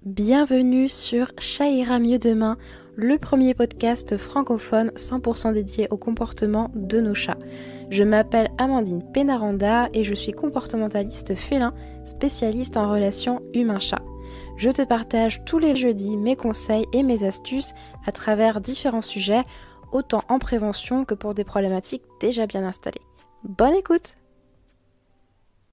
Bienvenue sur Chat ira mieux demain, le premier podcast francophone 100% dédié au comportement de nos chats. Je m'appelle Amandine Pénaranda et je suis comportementaliste félin, spécialiste en relations humain-chat. Je te partage tous les jeudis mes conseils et mes astuces à travers différents sujets, autant en prévention que pour des problématiques déjà bien installées. Bonne écoute!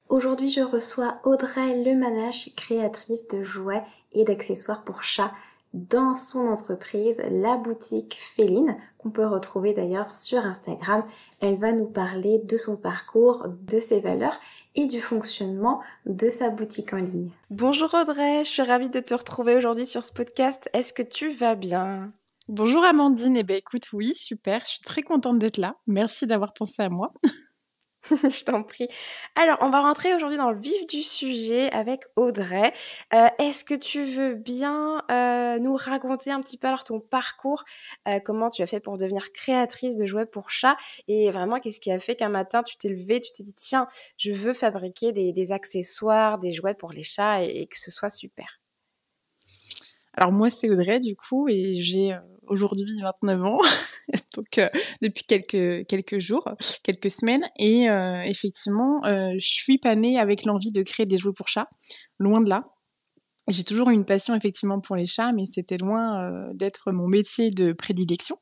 Aujourd'hui, je reçois Audrey Lemanache, créatrice de jouets et d'accessoires pour chats dans son entreprise, la boutique Féline, qu'on peut retrouver d'ailleurs sur Instagram. Elle va nous parler de son parcours, de ses valeurs et du fonctionnement de sa boutique en ligne. Bonjour Audrey, je suis ravie de te retrouver aujourd'hui sur ce podcast. Est-ce que tu vas bien ? Bonjour Amandine, écoute, oui, super, je suis très contente d'être là. Merci d'avoir pensé à moi. Je t'en prie. Alors, on va rentrer aujourd'hui dans le vif du sujet avec Audrey. Est-ce que tu veux bien nous raconter un petit peu alors ton parcours, comment tu as fait pour devenir créatrice de jouets pour chats et vraiment qu'est-ce qui a fait qu'un matin tu t'es levée, tu t'es dit tiens, je veux fabriquer des accessoires, des jouets pour les chats et que ce soit super. Alors moi c'est Audrey du coup et j'ai aujourd'hui 29 ans, donc depuis quelques jours, quelques semaines et effectivement je suis pas née avec l'envie de créer des jouets pour chats, loin de là. J'ai toujours eu une passion effectivement pour les chats mais c'était loin d'être mon métier de prédilection.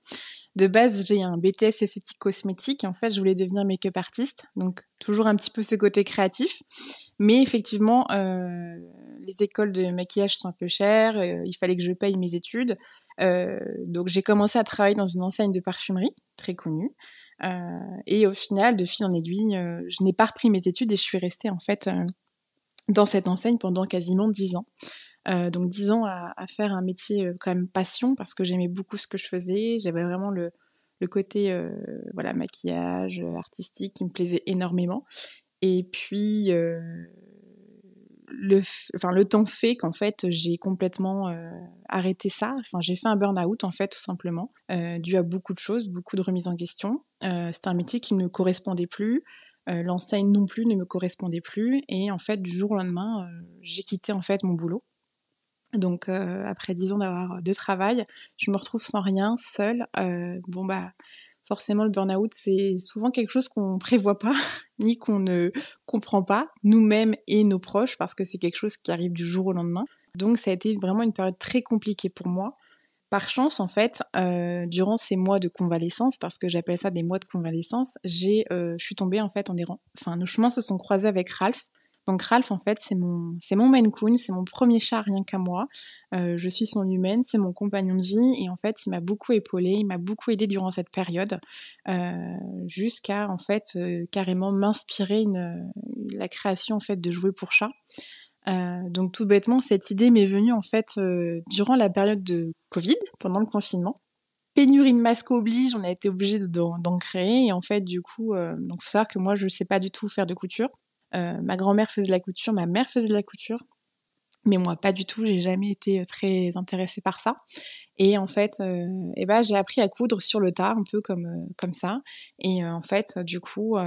De base, j'ai un BTS esthétique cosmétique. En fait, je voulais devenir make-up artiste, donc toujours un petit peu ce côté créatif. Mais effectivement, les écoles de maquillage sont un peu chères. Il fallait que je paye mes études. Donc, j'ai commencé à travailler dans une enseigne de parfumerie très connue. Et au final, de fil en aiguille, je n'ai pas repris mes études et je suis restée en fait dans cette enseigne pendant quasiment 10 ans. Donc 10 ans à faire un métier quand même passion parce que j'aimais beaucoup ce que je faisais. J'avais vraiment le côté voilà, maquillage artistique qui me plaisait énormément. Et puis le temps fait qu'en fait j'ai complètement arrêté ça. Enfin j'ai fait un burn-out en fait tout simplement dû à beaucoup de choses, beaucoup de remises en question. C'était un métier qui ne me correspondait plus. L'enseigne non plus ne me correspondait plus et en fait du jour au lendemain j'ai quitté en fait mon boulot. Donc après 10 ans de travail, je me retrouve sans rien, seule. Forcément le burn-out, c'est souvent quelque chose qu'on prévoit pas, ni qu'on ne comprend pas, nous-mêmes et nos proches, parce que c'est quelque chose qui arrive du jour au lendemain. Donc ça a été vraiment une période très compliquée pour moi. Par chance, en fait, durant ces mois de convalescence, parce que j'appelle ça des mois de convalescence, je suis tombée en fait nos chemins se sont croisés avec Ralph. Donc Ralph, en fait, c'est mon Maine Coon, c'est mon premier chat rien qu'à moi. Je suis son humaine, c'est mon compagnon de vie et en fait, il m'a beaucoup épaulée, il m'a beaucoup aidée durant cette période, jusqu'à en fait carrément m'inspirer la création en fait de jouets pour chats. Donc tout bêtement, cette idée m'est venue en fait durant la période de Covid, pendant le confinement. Pénurie de masques oblige, on a été obligé d'en créer et en fait du coup, donc faut savoir que moi je sais pas du tout faire de couture. Ma grand-mère faisait de la couture, ma mère faisait de la couture, mais moi pas du tout, j'ai jamais été très intéressée par ça. Et en fait, j'ai appris à coudre sur le tas, un peu comme ça. Et en fait, du coup,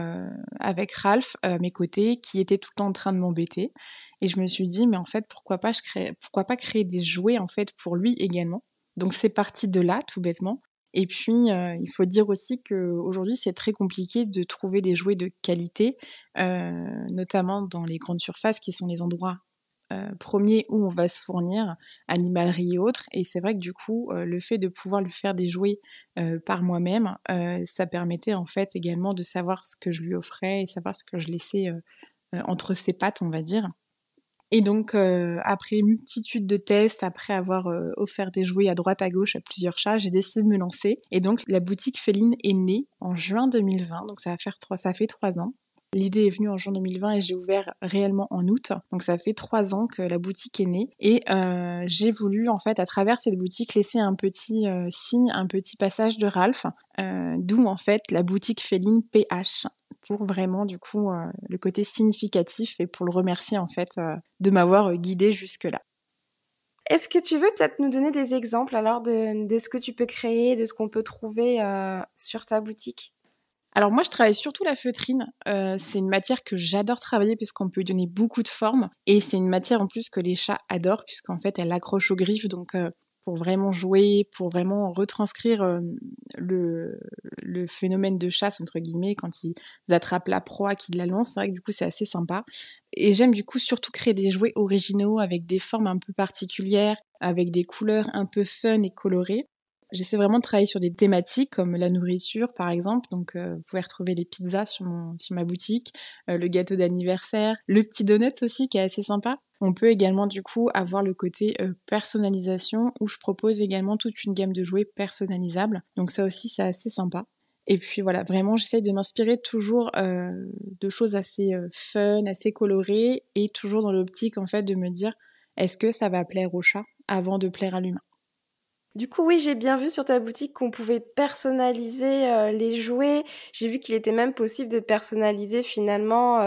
avec Ralph à mes côtés, qui était tout le temps en train de m'embêter, et je me suis dit, mais en fait, pourquoi pas créer des jouets en fait pour lui également. Donc c'est parti de là, tout bêtement. Et puis, il faut dire aussi qu'aujourd'hui, c'est très compliqué de trouver des jouets de qualité, notamment dans les grandes surfaces qui sont les endroits premiers où on va se fournir, animalerie et autres. Et c'est vrai que du coup, le fait de pouvoir lui faire des jouets par moi-même, ça permettait en fait également de savoir ce que je lui offrais et savoir ce que je laissais entre ses pattes, on va dire. Et donc, après multitude de tests, après avoir offert des jouets à droite à gauche à plusieurs chats, j'ai décidé de me lancer. Et donc, la boutique Féline est née en juin 2020, donc ça fait 3 ans. L'idée est venue en juin 2020 et j'ai ouvert réellement en août. Donc ça fait 3 ans que la boutique est née. Et j'ai voulu, en fait, à travers cette boutique, laisser un petit signe, un petit passage de Ralph, d'où, en fait, la boutique Féline PH, pour vraiment, du coup, le côté significatif et pour le remercier, en fait, de m'avoir guidée jusque-là. Est-ce que tu veux peut-être nous donner des exemples alors de ce que tu peux créer, de ce qu'on peut trouver sur ta boutique ? Alors moi, je travaille surtout la feutrine. C'est une matière que j'adore travailler parce qu'on peut lui donner beaucoup de formes et c'est une matière en plus que les chats adorent puisqu'en fait, elle accroche aux griffes donc pour vraiment jouer, pour vraiment retranscrire, le phénomène de chasse entre guillemets quand ils attrapent la proie, qu'ils la lancent, c'est vrai que du coup, c'est assez sympa et j'aime du coup surtout créer des jouets originaux avec des formes un peu particulières, avec des couleurs un peu fun et colorées. J'essaie vraiment de travailler sur des thématiques comme la nourriture, par exemple. Donc, vous pouvez retrouver les pizzas sur ma boutique, le gâteau d'anniversaire, le petit donut aussi qui est assez sympa. On peut également du coup avoir le côté personnalisation où je propose également toute une gamme de jouets personnalisables. Donc ça aussi c'est assez sympa. Et puis voilà, vraiment j'essaye de m'inspirer toujours de choses assez fun, assez colorées et toujours dans l'optique en fait de me dire est-ce que ça va plaire au chat avant de plaire à l'humain. Du coup, oui, j'ai bien vu sur ta boutique qu'on pouvait personnaliser, les jouets. J'ai vu qu'il était même possible de personnaliser finalement,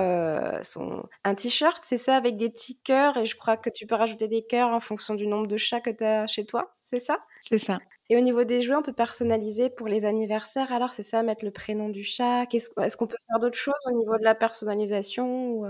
son un t-shirt, c'est ça? Avec des petits cœurs et je crois que tu peux rajouter des cœurs en fonction du nombre de chats que tu as chez toi, c'est ça? C'est ça. Et au niveau des jouets, on peut personnaliser pour les anniversaires alors, c'est ça? Mettre le prénom du chat? Est-ce qu'on peut faire d'autres choses au niveau de la personnalisation ou?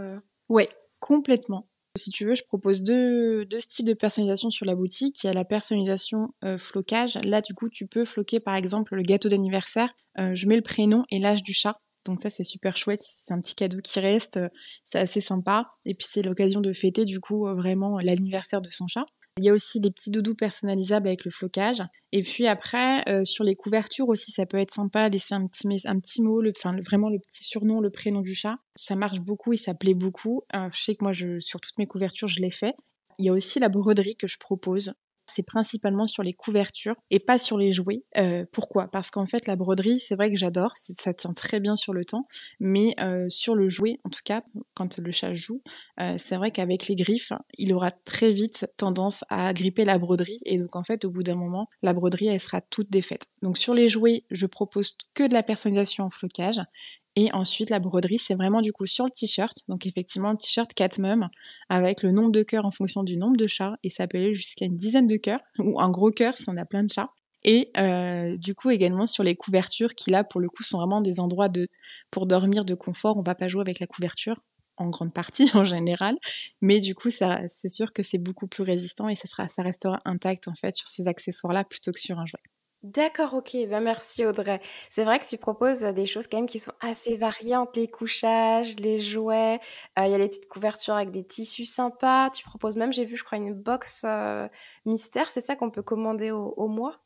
Ouais, complètement. Si tu veux, je propose deux styles de personnalisation sur la boutique. Il y a la personnalisation flocage. Là, du coup, tu peux floquer, par exemple, le gâteau d'anniversaire. Je mets le prénom et l'âge du chat. Donc ça, c'est super chouette. C'est un petit cadeau qui reste. C'est assez sympa. Et puis, c'est l'occasion de fêter, du coup, vraiment l'anniversaire de son chat. Il y a aussi des petits doudous personnalisables avec le flocage. Et puis après, sur les couvertures aussi, ça peut être sympa, laisser un petit mot, vraiment le petit surnom, le prénom du chat. Ça marche beaucoup et ça plaît beaucoup. Je sais que moi, sur toutes mes couvertures, je l'ai fait. Il y a aussi la broderie que je propose. C'est principalement sur les couvertures et pas sur les jouets. Pourquoi? Parce qu'en fait, la broderie, c'est vrai que j'adore, ça tient très bien sur le temps, mais sur le jouet, en tout cas, quand le chat joue, c'est vrai qu'avec les griffes, il aura très vite tendance à gripper la broderie et donc en fait, au bout d'un moment, la broderie, elle sera toute défaite. Donc sur les jouets, je propose que de la personnalisation en flocage. Et ensuite, la broderie, c'est vraiment du coup sur le t-shirt. Donc effectivement, le t-shirt Catmum avec le nombre de cœurs en fonction du nombre de chats. Et ça peut aller jusqu'à une dizaine de cœurs ou un gros cœur si on a plein de chats. Et du coup également sur les couvertures qui là pour le coup sont vraiment des endroits pour dormir de confort. On va pas jouer avec la couverture en grande partie en général, mais du coup ça c'est sûr que c'est beaucoup plus résistant et ça restera intact en fait sur ces accessoires là plutôt que sur un jouet. D'accord, OK. Bah, merci Audrey. C'est vrai que tu proposes, des choses quand même qui sont assez variantes, les couchages, les jouets, il y a les petites couvertures avec des tissus sympas. Tu proposes même, j'ai vu, je crois, une box, mystère, c'est ça qu'on peut commander au mois?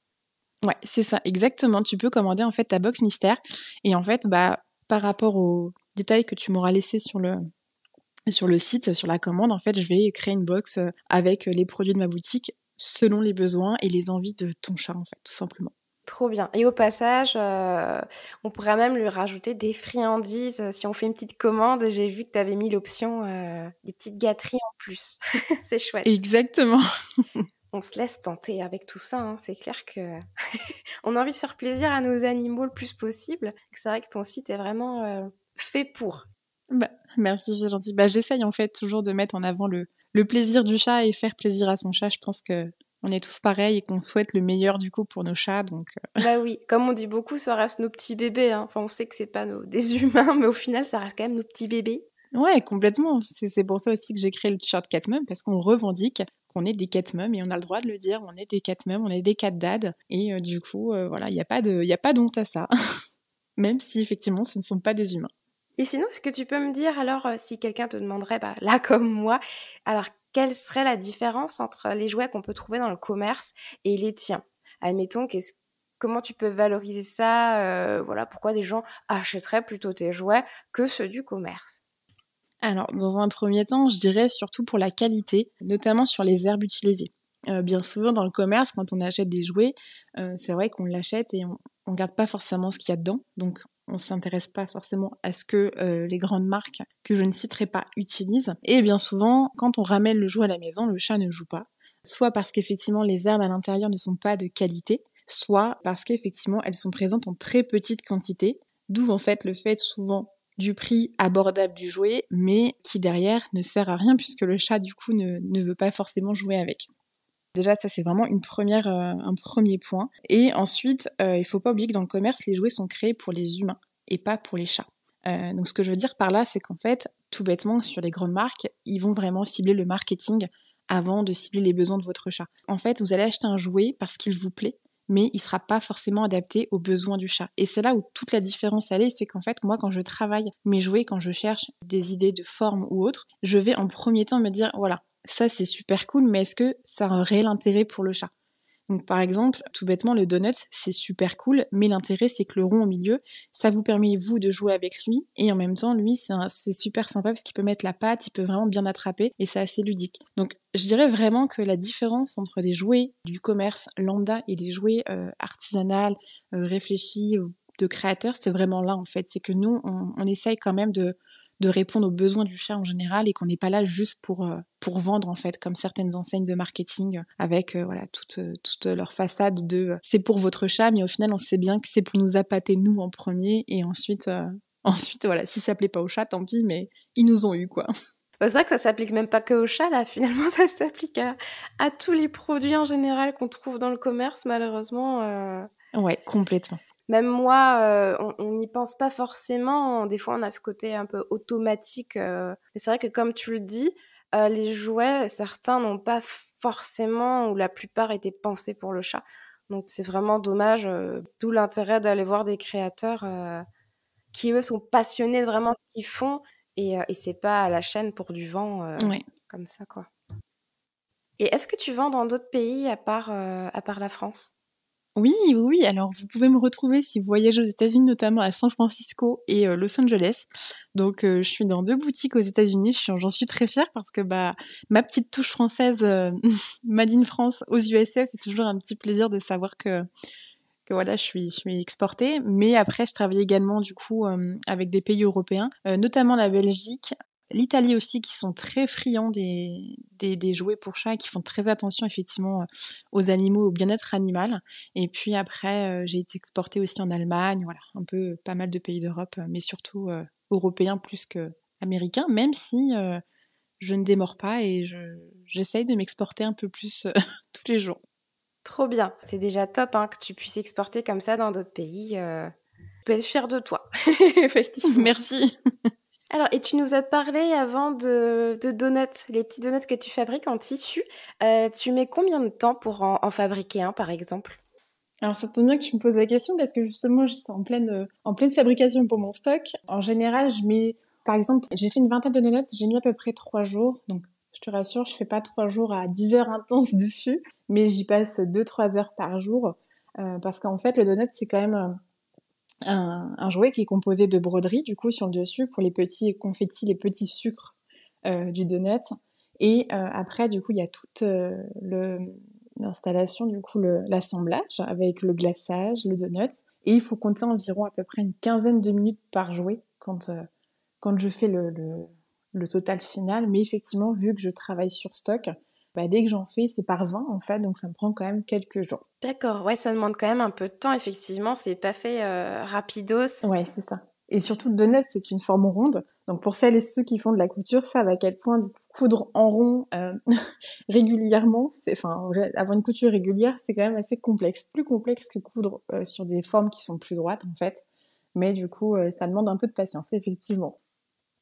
Ouais, c'est ça, exactement. Tu peux commander en fait ta box mystère et en fait, bah, par rapport aux détails que tu m'auras laissés sur le site, sur la commande, en fait, je vais créer une box avec les produits de ma boutique selon les besoins et les envies de ton chat, en fait, tout simplement. Trop bien et au passage, on pourrait même lui rajouter des friandises, si on fait une petite commande. J'ai vu que tu avais mis l'option, des petites gâteries en plus. C'est chouette. Exactement. On se laisse tenter avec tout ça, hein. C'est clair que on a envie de faire plaisir à nos animaux le plus possible. C'est vrai que ton site est vraiment, fait pour. Bah, merci, c'est gentil. Bah, j'essaye en fait toujours de mettre en avant le plaisir du chat et faire plaisir à son chat. Je pense que on est tous pareils et qu'on souhaite le meilleur du coup pour nos chats, donc Bah oui, comme on dit beaucoup, ça reste nos petits bébés, hein. Enfin, on sait que c'est pas nos des humains, mais au final, ça reste quand même nos petits bébés. ouais, complètement. C'est pour ça aussi que j'ai créé le t-shirt Catmum parce qu'on revendique qu'on est des Catmum et on a le droit de le dire, on est des Catmum, on est des cat dad et du coup, voilà, il y a pas d'honte à ça. Même si effectivement ce ne sont pas des humains. Et sinon, est-ce que tu peux me dire alors, si quelqu'un te demanderait, bah, là comme moi, alors quelle serait la différence entre les jouets qu'on peut trouver dans le commerce et les tiens? Admettons, comment tu peux valoriser ça? Voilà, pourquoi des gens achèteraient plutôt tes jouets que ceux du commerce? Alors, dans un premier temps, je dirais surtout pour la qualité, notamment sur les herbes utilisées. Bien souvent dans le commerce, quand on achète des jouets, c'est vrai qu'on l'achète et on regarde pas forcément ce qu'il y a dedans, donc on s'intéresse pas forcément à ce que, les grandes marques, que je ne citerai pas, utilisent et bien souvent, quand on ramène le jouet à la maison, le chat ne joue pas. Soit parce qu'effectivement les herbes à l'intérieur ne sont pas de qualité, soit parce qu'effectivement elles sont présentes en très petite quantité, d'où en fait le fait souvent du prix abordable du jouet, mais qui derrière ne sert à rien puisque le chat du coup ne veut pas forcément jouer avec. Déjà ça c'est vraiment un premier point et ensuite, il faut pas oublier que dans le commerce, les jouets sont créés pour les humains. et pas pour les chats. Donc ce que je veux dire par là, c'est qu'en fait, tout bêtement, sur les grandes marques, ils vont vraiment cibler le marketing avant de cibler les besoins de votre chat. En fait, vous allez acheter un jouet parce qu'il vous plaît, mais il sera pas forcément adapté aux besoins du chat. Et c'est là où toute la différence elle est, c'est qu'en fait, moi, quand je travaille mes jouets, quand je cherche des idées de forme ou autre, je vais en premier temps me dire, voilà, ça c'est super cool, mais est-ce que ça a un réel intérêt pour le chat? Donc par exemple, tout bêtement, le donut, c'est super cool, mais l'intérêt, c'est que le rond au milieu, ça vous permet, vous, de jouer avec lui, et en même temps, lui, c'est super sympa parce qu'il peut mettre la patte, il peut vraiment bien attraper, et c'est assez ludique. Donc je dirais vraiment que la différence entre des jouets du commerce lambda et des jouets artisanaux, réfléchis, de créateurs, c'est vraiment là, en fait. C'est que nous, on essaye quand même de répondre aux besoins du chat en général et qu'on n'est pas là juste pour vendre en fait, comme certaines enseignes de marketing avec voilà toute leur façade de c'est pour votre chat, mais au final on sait bien que c'est pour nous appâter nous en premier et ensuite ensuite voilà, si ça plaît pas au chat, tant pis, mais ils nous ont eu quoi. Bah, c'est vrai que ça s'applique même pas que aux chats là, finalement ça s'applique à tous les produits en général qu'on trouve dans le commerce malheureusement, Ouais, complètement. même moi, on n'y pense pas forcément. Des fois, on a ce côté un peu automatique. Mais c'est vrai que comme tu le dis, les jouets, certains n'ont pas forcément, ou la plupart étaient pensés pour le chat. Donc c'est vraiment dommage. D'où l'intérêt d'aller voir des créateurs qui, eux, sont passionnés de vraiment ce qu'ils font. Et c'est pas à la chaîne pour du vent Ouais. comme ça, quoi. Et est-ce que tu vends dans d'autres pays à part la France? Oui, oui, oui. Alors, vous pouvez me retrouver si vous voyagez aux États-Unis, notamment à San Francisco et Los Angeles. Donc, je suis dans 2 boutiques aux États-Unis. J'en suis très fière parce que bah ma petite touche française, made in France aux USA, c'est toujours un petit plaisir de savoir que voilà, je suis exportée. Mais après, je travaille également du coup avec des pays européens, notamment la Belgique, l'Italie aussi, qui sont très friands des jouets pour chats et qui font très attention effectivement aux animaux, au bien-être animal. Et puis après, j'ai été exportée aussi en Allemagne, voilà, un peu pas mal de pays d'Europe, mais surtout européens plus que américains, même si je ne démords pas et j'essaye de m'exporter un peu plus tous les jours. Trop bien. C'est déjà top hein, que tu puisses exporter comme ça dans d'autres pays. Je peux être fière de toi, effectivement. Merci. Alors, et tu nous as parlé avant de donuts, les petits donuts que tu fabriques en tissu. Tu mets combien de temps pour en fabriquer un, par exemple? Alors ça tombe bien que tu me poses la question parce que justement j'étais en pleine fabrication pour mon stock. En général, je mets, par exemple, j'ai fait une vingtaine de donuts, j'ai mis à peu près 3 jours. Donc je te rassure, je fais pas 3 jours à 10 heures intenses dessus, mais j'y passe 2-3 heures par jour. Parce qu'en fait, le donut, c'est quand même un jouet qui est composé de broderie, du coup, sur le dessus, pour les petits confettis, les petits sucres du donut. Et après, du coup, il y a toute l'installation, du coup, l'assemblage avec le glaçage, le donut. Et il faut compter environ à peu près une quinzaine de minutes par jouet quand je fais le total final. Mais effectivement, vu que je travaille sur stock, bah, dès que j'en fais, c'est par 20 en fait, donc ça me prend quand même quelques jours. D'accord, ouais, ça demande quand même un peu de temps, effectivement. C'est pas fait rapidos. Ouais, c'est ça. Et surtout, le donut, c'est une forme ronde. Donc, pour celles et ceux qui font de la couture, savent à quel point coudre en rond régulièrement, avoir une couture régulière, c'est quand même assez complexe. Plus complexe que coudre sur des formes qui sont plus droites, en fait. Mais du coup, ça demande un peu de patience, effectivement.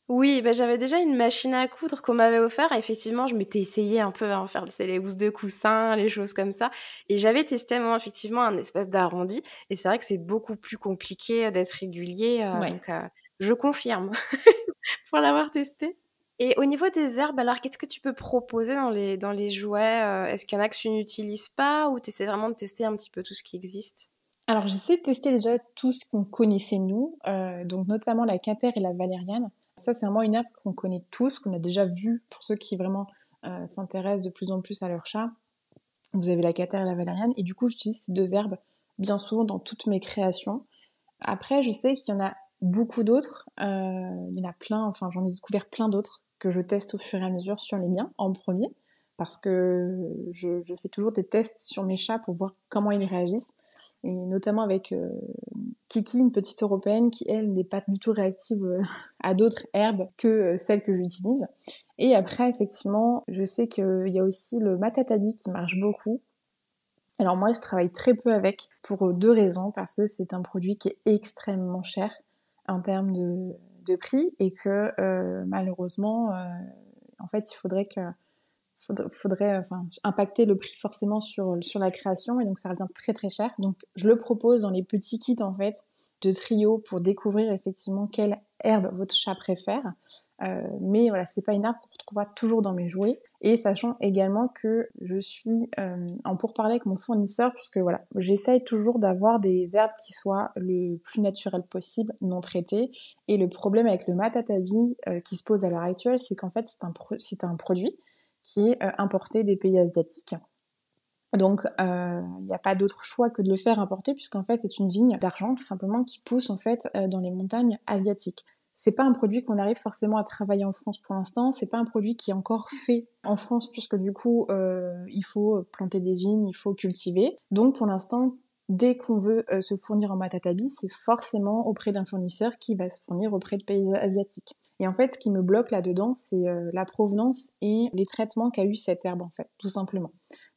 Oui, bah, j'avais déjà une machine à coudre qu'on m'avait offert. Effectivement, je m'étais essayée un peu à en faire, tu sais, les housses de coussin, les choses comme ça. Et j'avais testé, moi, effectivement, un espèce d'arrondi. Et c'est vrai que c'est beaucoup plus compliqué d'être régulier. Ouais. Donc, je confirme pour l'avoir testé. Et au niveau des herbes, alors, qu'est-ce que tu peux proposer dans les jouets? Est-ce qu'il y en a que tu n'utilises pas ou tu essaies vraiment de tester un petit peu tout ce qui existe? Alors, j'essaie de tester déjà tout ce qu'on connaissait nous, donc notamment la catère et la valériane. Ça, c'est vraiment une herbe qu'on connaît tous, qu'on a déjà vue pour ceux qui vraiment s'intéressent de plus en plus à leur chat. Vous avez la catère et la valériane, et du coup, j'utilise ces 2 herbes bien souvent dans toutes mes créations. Après, je sais qu'il y en a beaucoup d'autres, il y en a plein, enfin, j'en ai découvert plein d'autres que je teste au fur et à mesure sur les miens en premier, parce que je fais toujours des tests sur mes chats pour voir comment ils réagissent, et notamment avec Kiki, une petite européenne qui, elle, n'est pas du tout réactive à d'autres herbes que celles que j'utilise. Et après, effectivement, je sais qu'il y a aussi le matatabi qui marche beaucoup. Alors moi, je travaille très peu avec pour 2 raisons, parce que c'est un produit qui est extrêmement cher. en termes de prix et que malheureusement, en fait, faudrait impacter le prix forcément sur la création et donc ça revient très très cher. Donc je le propose dans les petits kits en fait de trio pour découvrir effectivement quelle herbe votre chat préfère. Mais voilà, c'est pas une herbe qu'on retrouvera toujours dans mes jouets. Et sachant également que je suis en pourparlers avec mon fournisseur, puisque voilà, j'essaye toujours d'avoir des herbes qui soient le plus naturelles possible, non traitées. Et le problème avec le matatabi qui se pose à l'heure actuelle, c'est qu'en fait c'est un produit qui est importé des pays asiatiques. Donc, il n'y a pas d'autre choix que de le faire importer, puisqu'en fait, c'est une vigne d'argent, tout simplement, qui pousse en fait dans les montagnes asiatiques. C'est pas un produit qu'on arrive forcément à travailler en France pour l'instant. C'est pas un produit qui est encore fait en France, puisque du coup, il faut planter des vignes, il faut cultiver. Donc, pour l'instant, dès qu'on veut se fournir en matatabi, c'est forcément auprès d'un fournisseur qui va se fournir auprès de pays asiatiques. Et en fait, ce qui me bloque là-dedans, c'est la provenance et les traitements qu'a eu cette herbe, en fait, tout simplement.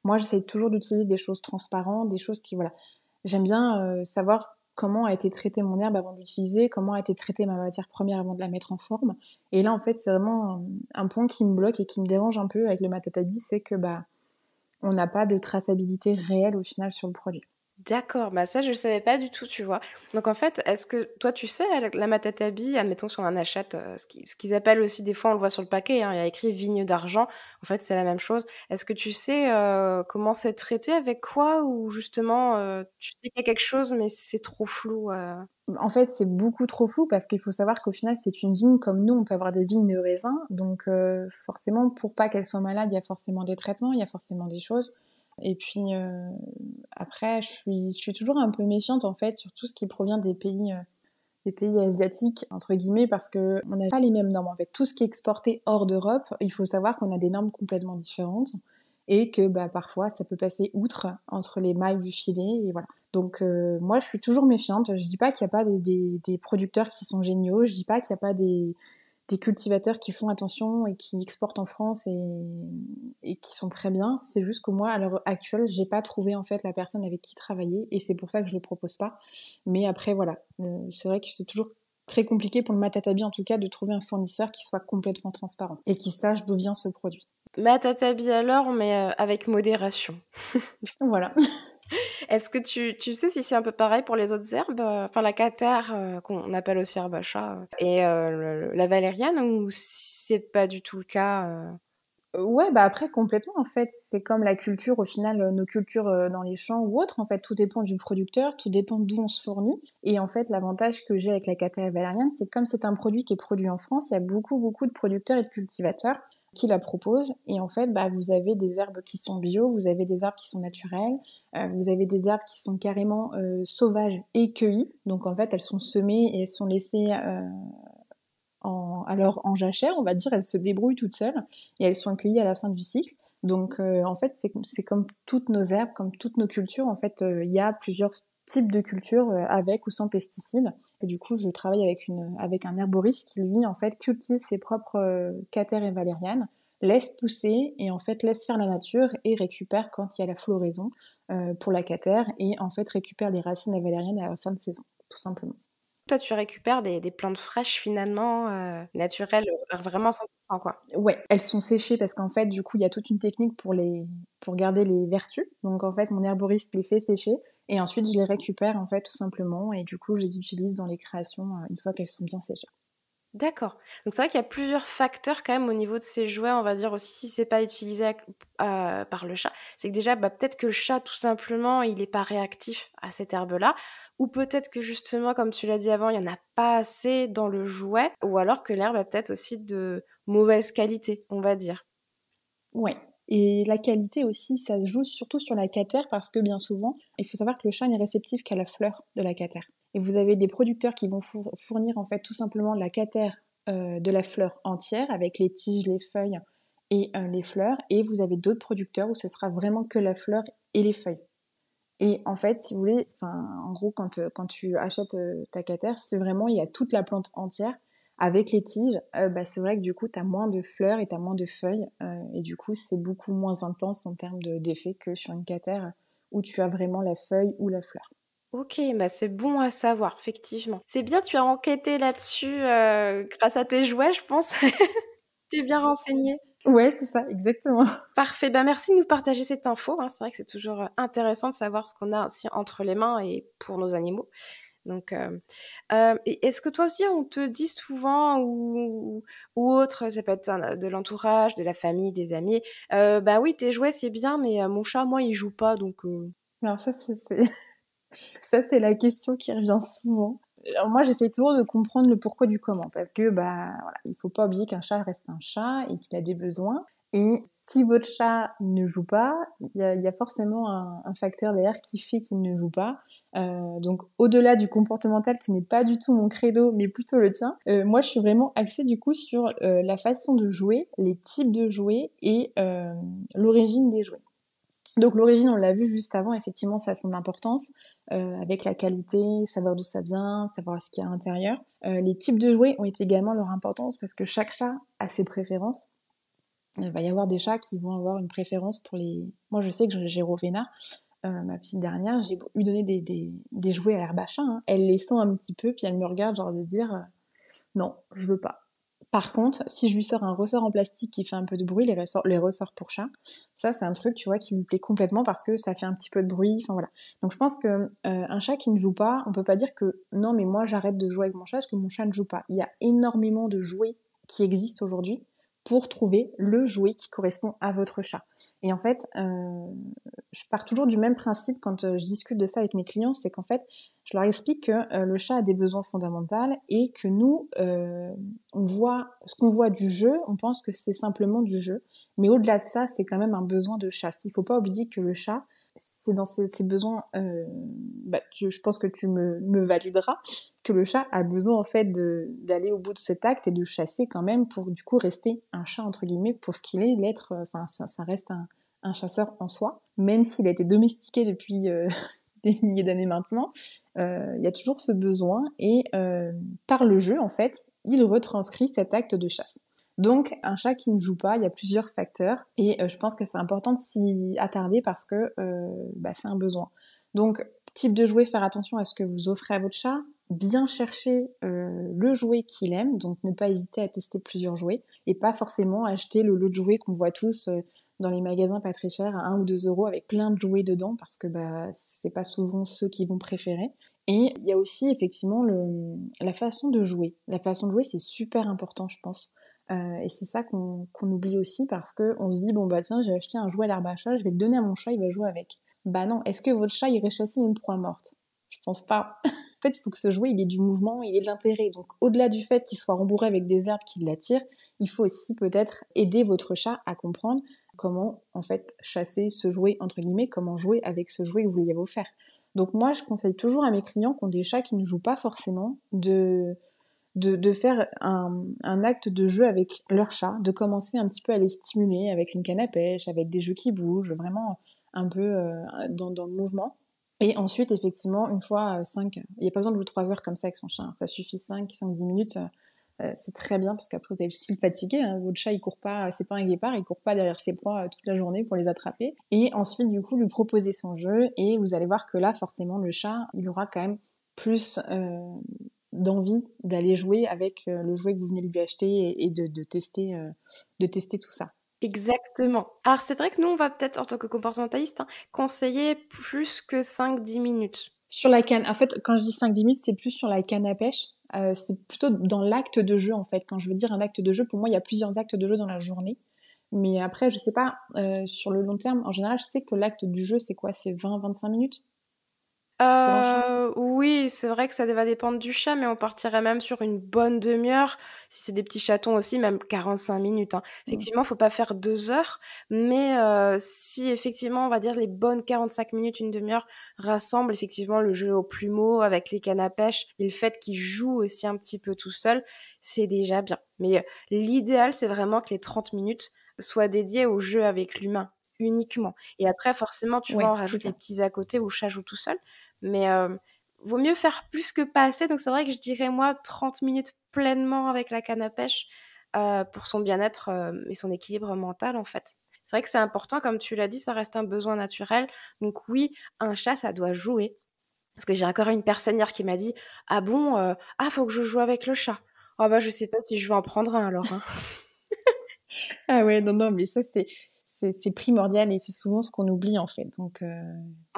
Moi, j'essaie toujours d'utiliser des choses transparentes, des choses qui, voilà. J'aime bien savoir comment a été traitée mon herbe avant de l'utiliser, comment a été traitée ma matière première avant de la mettre en forme. Et là, en fait, c'est vraiment un point qui me bloque et qui me dérange un peu avec le matatabi, c'est que on n'a pas de traçabilité réelle au final sur le produit. D'accord, bah ça je le savais pas du tout, tu vois? Donc en fait, est-ce que toi tu sais la matatabi, admettons si on en achète, ce qu'ils appellent aussi des fois on le voit sur le paquet, hein, il y a écrit vigne d'argent, en fait c'est la même chose. Est-ce que tu sais, comment c'est traité, avec quoi? Ou justement, tu sais qu'il y a quelque chose mais c'est trop flou? En fait, c'est beaucoup trop flou parce qu'il faut savoir qu'au final, c'est une vigne comme nous, on peut avoir des vignes de raisin. Donc, forcément, pour pas qu'elle soit malade, il y a forcément des traitements, il y a forcément des choses. Et puis, après, je suis toujours un peu méfiante, en fait, sur tout ce qui provient des pays asiatiques, entre guillemets, parce que on n'a pas les mêmes normes. En fait, tout ce qui est exporté hors d'Europe, il faut savoir qu'on a des normes complètement différentes et que parfois ça peut passer outre entre les mailles du filet et voilà. Donc moi je suis toujours méfiante. Je dis pas qu'il n'y a pas des producteurs qui sont géniaux. Je dis pas qu'il n'y a pas des cultivateurs qui font attention et qui exportent en France et qui sont très bien. C'est juste que moi, à l'heure actuelle, j'ai pas trouvé en fait la personne avec qui travailler et c'est pour ça que je le propose pas. Mais après, voilà, c'est vrai que c'est toujours très compliqué pour le matatabi en tout cas de trouver un fournisseur qui soit complètement transparent et qui sache d'où vient ce produit. Matatabi alors, mais avec modération. Voilà. Est-ce que tu sais si c'est un peu pareil pour les autres herbes? Enfin la catère, qu'on appelle aussi herbe à chat, et la valériane, ou c'est pas du tout le cas, Ouais, après complètement en fait, c'est comme la culture au final, nos cultures, dans les champs ou autres en fait, tout dépend du producteur, tout dépend d'où on se fournit et en fait l'avantage que j'ai avec la catère valériane, c'est que comme c'est un produit qui est produit en France, il y a beaucoup, beaucoup de producteurs et de cultivateurs qui la proposent et en fait, vous avez des herbes qui sont bio, vous avez des herbes qui sont naturelles, vous avez des herbes qui sont carrément, sauvages et cueillies. Donc en fait, elles sont semées et elles sont laissées, alors en jachère, on va dire, elles se débrouillent toutes seules et elles sont accueillies à la fin du cycle. Donc en fait, c'est comme toutes nos herbes, comme toutes nos cultures. En fait, il y a plusieurs types de cultures avec ou sans pesticides. Et du coup, je travaille avec un herboriste qui, lui, en fait, cultive ses propres catères et valérianes, laisse pousser et en fait laisse faire la nature et récupère quand il y a la floraison pour la catère et en fait récupère les racines à valériane à la fin de saison, tout simplement. toi tu récupères des plantes fraîches finalement, naturelles, vraiment 100% quoi? Ouais, elles sont séchées parce qu'en fait, du coup, il y a toute une technique pour garder les vertus. Donc en fait, mon herboriste les fait sécher et ensuite je les récupère en fait tout simplement et du coup, je les utilise dans les créations une fois qu'elles sont bien séchées. D'accord. Donc c'est vrai qu'il y a plusieurs facteurs quand même au niveau de ces jouets, on va dire aussi si c'est pas utilisé par le chat. C'est que déjà, peut-être que le chat tout simplement, il est pas réactif à cette herbe-là, ou peut-être que justement, comme tu l'as dit avant, il y en a pas assez dans le jouet, ou alors que l'herbe est peut-être aussi de mauvaise qualité, on va dire. Ouais. Et la qualité aussi, ça joue surtout sur la catère parce que bien souvent, il faut savoir que le chat n'est réceptif qu'à la fleur de la catère. Et vous avez des producteurs qui vont fournir en fait tout simplement la catère de la fleur entière avec les tiges, les feuilles et les fleurs. Et vous avez d'autres producteurs où ce sera vraiment que la fleur et les feuilles. Et en fait, si vous voulez, en gros, quand tu achètes ta catère, si vraiment il y a toute la plante entière, avec les tiges, c'est vrai que du coup, tu as moins de fleurs et tu as moins de feuilles. Et du coup, c'est beaucoup moins intense en termes d'effet que sur une catère où tu as vraiment la feuille ou la fleur. OK, bah, c'est bon à savoir, effectivement. C'est bien, tu as enquêté là-dessus, grâce à tes jouets, je pense. Tu es bien renseignée. Ouais, c'est ça, exactement. Parfait, bah, merci de nous partager cette info, hein. C'est vrai que c'est toujours, intéressant de savoir ce qu'on a aussi entre les mains et pour nos animaux. Donc, et est-ce que toi aussi on te dit souvent ou autre, ça peut être de l'entourage, de la famille, des amis, «Bah, oui, tes jouets, c'est bien, mais mon chat, moi, il joue pas, donc». Alors ça, ça, c'est la question qui revient souvent. Alors moi, j'essaie toujours de comprendre le pourquoi du comment, parce que bah voilà, il faut pas oublier qu'un chat reste un chat et qu'il a des besoins. Et si votre chat ne joue pas, il y a forcément un facteur derrière qui fait qu'il ne joue pas. Donc au-delà du comportemental qui n'est pas du tout mon credo, mais plutôt le tien, moi je suis vraiment axée du coup sur la façon de jouer, les types de jouets et l'origine des jouets. Donc l'origine, on l'a vu juste avant, effectivement, ça a son importance, avec la qualité, savoir d'où ça vient, savoir ce qu'il y a à l'intérieur. Les types de jouets ont également leur importance parce que chaque chat a ses préférences. Il va y avoir des chats qui vont avoir une préférence pour les... Moi, je sais que j'ai Rowena, ma petite dernière, j'ai eu donné des jouets à herbe à chat, hein. Elle les sent un petit peu, puis elle me regarde genre de dire non, je veux pas. Par contre, si je lui sors un ressort en plastique qui fait un peu de bruit, les ressorts pour chat, ça c'est un truc, tu vois, qui lui plaît complètement parce que ça fait un petit peu de bruit, enfin voilà. Donc je pense que un chat qui ne joue pas, on peut pas dire que non mais moi j'arrête de jouer avec mon chat parce que mon chat ne joue pas. Il y a énormément de jouets qui existent aujourd'hui pour trouver le jouet qui correspond à votre chat. Et en fait, je pars toujours du même principe quand je discute de ça avec mes clients, c'est qu'en fait, je leur explique que le chat a des besoins fondamentaux et que nous, on voit ce qu'on voit du jeu, on pense que c'est simplement du jeu, mais au-delà de ça, c'est quand même un besoin de chasse. Il faut pas oublier que le chat, c'est dans ses besoins. Je pense que tu me valideras que le chat a besoin en fait d'aller au bout de cet acte et de chasser quand même pour du coup rester un chat entre guillemets pour ce qu'il est, l'être. Enfin, ça reste un chasseur en soi, même s'il a été domestiqué depuis des milliers d'années maintenant, il y a toujours ce besoin et par le jeu, en fait, il retranscrit cet acte de chasse. Donc, un chat qui ne joue pas, il y a plusieurs facteurs et je pense que c'est important de s'y attarder parce que c'est un besoin. Donc, type de jouet, faire attention à ce que vous offrez à votre chat, bien chercher le jouet qu'il aime, donc ne pas hésiter à tester plusieurs jouets et pas forcément acheter le lot de jouets qu'on voit tous dans les magasins pas très chers à 1 ou 2 euros avec plein de jouets dedans parce que c'est pas souvent ceux qu'ils vont préférer. Et il y a aussi effectivement la façon de jouer. La façon de jouer, c'est super important, je pense. Et c'est ça qu'on oublie aussi parce qu'on se dit, bon bah tiens, j'ai acheté un jouet à l'herbe à chat, je vais le donner à mon chat, il va jouer avec. Bah non, est-ce que votre chat irait chasser une proie morte? Je pense pas. En fait, il faut que ce jouet, il ait du mouvement, il ait de l'intérêt. Donc au-delà du fait qu'il soit rembourré avec des herbes qui l'attirent, il faut aussi peut-être aider votre chat à comprendre comment en fait chasser ce jouet entre guillemets, comment jouer avec ce jouet que vous lui avez offert. Donc moi je conseille toujours à mes clients qui ont des chats qui ne jouent pas forcément de faire un acte de jeu avec leur chat, de commencer un petit peu à les stimuler avec une canne à pêche, avec des jeux qui bougent, vraiment un peu dans le mouvement. Et ensuite, effectivement, une fois 5, il n'y a pas besoin de jouer 3 heures comme ça avec son chien, ça suffit 5-10 minutes, c'est très bien parce qu'après vous allez aussi le fatiguer, hein. Votre chat il court pas, c'est pas un guépard, il court pas derrière ses proies toute la journée pour les attraper. Et ensuite du coup lui proposer son jeu et vous allez voir que là forcément le chat il aura quand même plus d'envie d'aller jouer avec le jouet que vous venez de lui acheter et de tester tout ça. Exactement. Alors c'est vrai que nous, on va peut-être, en tant que comportementaliste, hein, conseiller plus que 5-10 minutes. Sur la canne, en fait, quand je dis 5-10 minutes, c'est plus sur la canne à pêche. C'est plutôt dans l'acte de jeu, en fait. Quand je veux dire un acte de jeu, pour moi, il y a plusieurs actes de jeu dans la journée. Mais après, je sais pas, sur le long terme, en général, je sais que l'acte du jeu, c'est quoi? C'est 20-25 minutes pour un chat? Oui, c'est vrai que ça va dépendre du chat, mais on partirait même sur une bonne demi-heure. Si c'est des petits chatons aussi, même 45 minutes, hein. Mm. Effectivement, faut pas faire 2 heures, mais si effectivement, on va dire les bonnes 45 minutes, une demi-heure, rassemble effectivement le jeu au plumeau avec les cannes à pêche et le fait qu'il joue aussi un petit peu tout seul, c'est déjà bien. Mais l'idéal, c'est vraiment que les 30 minutes soient dédiées au jeu avec l'humain, uniquement. Et après, forcément, tu vois, Ouais, on c'est rajoute les ça. petits à côté où le chat joue tout seul. Mais vaut mieux faire plus que pas assez. Donc c'est vrai que je dirais moi 30 minutes pleinement avec la canne à pêche pour son bien-être et son équilibre mental en fait. C'est vrai que c'est important, comme tu l'as dit, ça reste un besoin naturel. Donc oui, un chat, ça doit jouer. Parce que j'ai encore une personne hier qui m'a dit: «Ah bon, faut que je joue avec le chat». Ah bah, je sais pas si je vais en prendre un alors, hein. Ah ouais, non, non, mais ça, c'est primordial et c'est souvent ce qu'on oublie, en fait, donc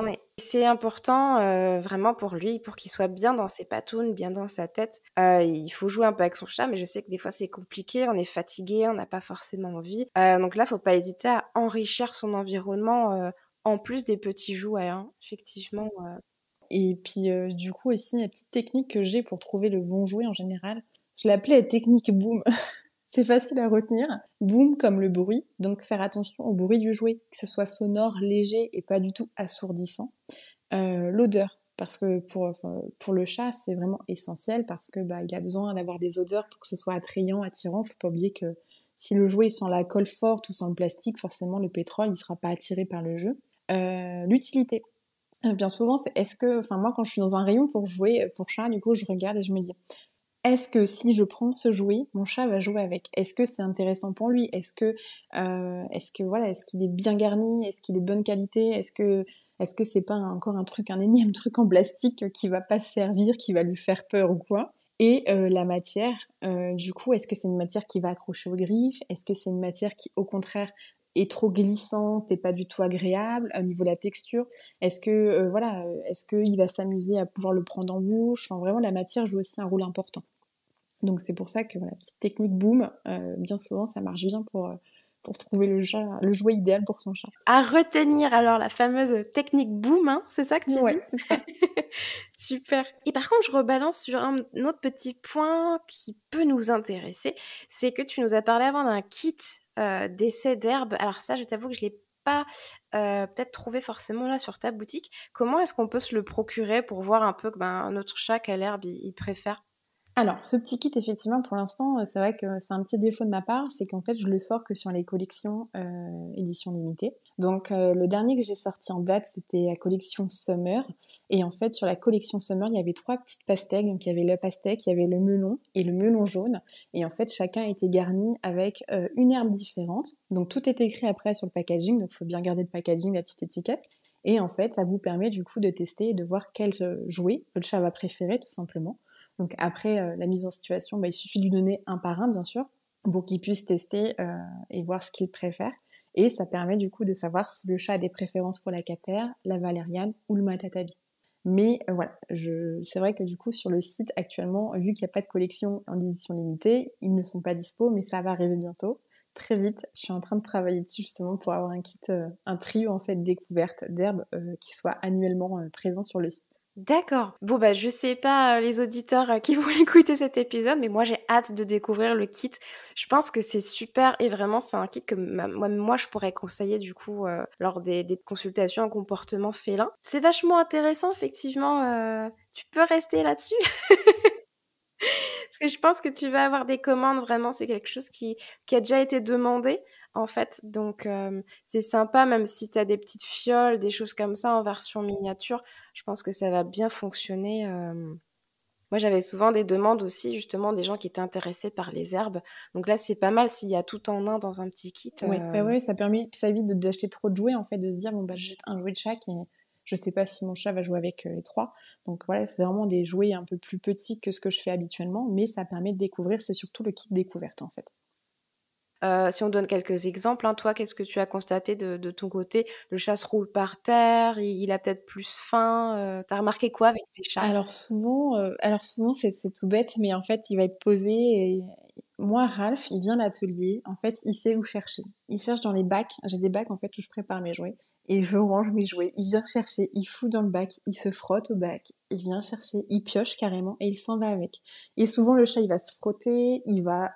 Ouais, c'est important, vraiment pour lui, pour qu'il soit bien dans ses patounes, bien dans sa tête. Il faut jouer un peu avec son chat, mais je sais que des fois c'est compliqué, on est fatigué, on n'a pas forcément envie. Donc là, faut pas hésiter à enrichir son environnement, en plus des petits jouets, hein. Effectivement, et puis, du coup, aussi, la petite technique que j'ai pour trouver le bon jouet, en général, je l'appelais la technique boom. C'est facile à retenir. Boom comme le bruit, donc faire attention au bruit du jouet, que ce soit sonore, léger et pas du tout assourdissant. L'odeur, parce que pour le chat, c'est vraiment essentiel parce que bah, il a besoin d'avoir des odeurs pour que ce soit attrayant, attirant. Faut pas oublier que si le jouet il sent la colle forte ou sent le plastique, forcément le pétrole il sera pas attiré par le jeu. L'utilité. Bien souvent, c'est est-ce que, enfin moi quand je suis dans un rayon pour jouer pour chat, du coup je regarde et je me dis est-ce que si je prends ce jouet, mon chat va jouer avec? Est-ce que c'est intéressant pour lui? Est-ce que voilà, est-ce qu'il est bien garni? Est-ce qu'il est de bonne qualité? Est-ce que c'est pas encore un énième truc en plastique qui va pas servir, qui va lui faire peur ou quoi? Et la matière, du coup, est-ce que c'est une matière qui va accrocher aux griffes? Est-ce que c'est une matière qui, au contraire, est trop glissante et pas du tout agréable au niveau de la texture? Est-ce que voilà, est-ce qu'il va s'amuser à pouvoir le prendre en bouche? Enfin, vraiment, la matière joue aussi un rôle important. Donc c'est pour ça que voilà, petite technique boom, bien souvent ça marche bien pour trouver le jouet idéal pour son chat. à retenir alors la fameuse, technique boom, hein, c'est ça que tu dis? Ouais, c'est ça. Super. Et par contre, je rebalance sur un autre petit point qui peut nous intéresser, c'est que tu nous as parlé avant d'un kit, d'essai d'herbes. Alors ça, je t'avoue que je l'ai pas, peut-être trouvé forcément là sur ta boutique. Comment est-ce qu'on peut se le procurer pour voir un peu que, ben, notre chat quelle herbe il préfère? Alors, ce petit kit, effectivement, pour l'instant, c'est vrai que c'est un petit défaut de ma part, c'est qu'en fait, je le sors que sur les collections édition limitée. Donc, le dernier que j'ai sorti en date, c'était la collection Summer. Et en fait, sur la collection Summer, il y avait 3 petites pastèques. Donc, il y avait le pastèque, il y avait le melon et le melon jaune. Et en fait, chacun était garni avec une herbe différente. Donc, tout est écrit après sur le packaging. Donc, il faut bien garder le packaging, la petite étiquette. Et en fait, ça vous permet du coup de tester et de voir quel jouet le chat va préférer, tout simplement. Donc après la mise en situation, bah, il suffit de lui donner un par un, bien sûr, pour qu'il puisse tester et voir ce qu'il préfère. Et ça permet du coup de savoir si le chat a des préférences pour la catère, la valériane ou le matatabi. Mais voilà, c'est vrai que du coup sur le site actuellement, vu qu'il n'y a pas de collection en édition limitée, ils ne sont pas dispo, mais ça va arriver bientôt. Très vite, je suis en train de travailler dessus justement pour avoir un kit, un trio en fait découverte d'herbes qui soit annuellement présent sur le site. D'accord. Bon, bah, je sais pas, les auditeurs, qui vont écouter cet épisode, mais moi, j'ai hâte de découvrir le kit. Je pense que c'est super et vraiment, c'est un kit que moi, je pourrais conseiller, du coup, lors des consultations en comportement félin. C'est vachement intéressant, effectivement, tu peux rester là-dessus? Parce que je pense que tu vas avoir des commandes, vraiment, c'est quelque chose qui a déjà été demandé, en fait. Donc, c'est sympa, même si tu as des petites fioles, des choses comme ça en version miniature, je pense que ça va bien fonctionner. Moi, j'avais souvent des demandes aussi, justement, des gens qui étaient intéressés par les herbes. Donc là, c'est pas mal s'il y a tout en un dans un petit kit. Ouais, bah ouais, ça évite d'acheter trop de jouets, en fait, de se dire, bon, bah, j'achète un jouet de chaque et je sais pas si mon chat va jouer avec les 3. Donc voilà, c'est vraiment des jouets un peu plus petits que ce que je fais habituellement, mais ça permet de découvrir, c'est surtout le kit découverte, en fait. Si on donne quelques exemples, hein, toi, qu'est-ce que tu as constaté de ton côté? Le chat se roule par terre, il a peut-être plus faim, tu remarqué quoi avec tes chats? Alors souvent c'est tout bête, mais en fait, il va être posé et moi, Ralph, il vient à l'atelier. En fait, il sait où chercher. Il cherche dans les bacs. J'ai des bacs, en fait, où je prépare mes jouets et je range mes jouets. Il vient chercher, il fout dans le bac, il se frotte au bac, il vient chercher, il pioche carrément et il s'en va avec. Et souvent, le chat, il va se frotter, il va,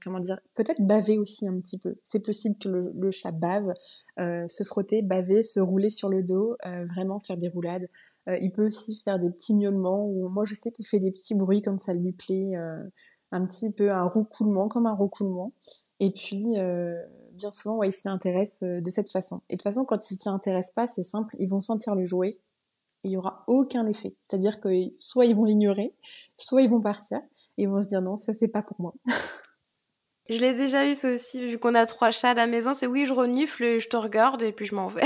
comment dire, peut-être baver aussi un petit peu. C'est possible que le chat bave, se frotter, baver, se rouler sur le dos, vraiment faire des roulades. Il peut aussi faire des petits miaulements ou moi je sais qu'il fait des petits bruits comme ça lui plaît, un petit peu un roucoulement, comme un roucoulement. Et puis bien souvent ouais, il s'y intéresse de cette façon. Et de toute façon quand il s'y intéresse pas, c'est simple, ils vont sentir le jouet, il y aura aucun effet. C'est-à-dire que soit ils vont l'ignorer, soit ils vont partir et ils vont se dire non, ça c'est pas pour moi. Je l'ai déjà eu ça aussi, vu qu'on a 3 chats à la maison, c'est: «Oui, je renifle et je te regarde et puis je m'en vais».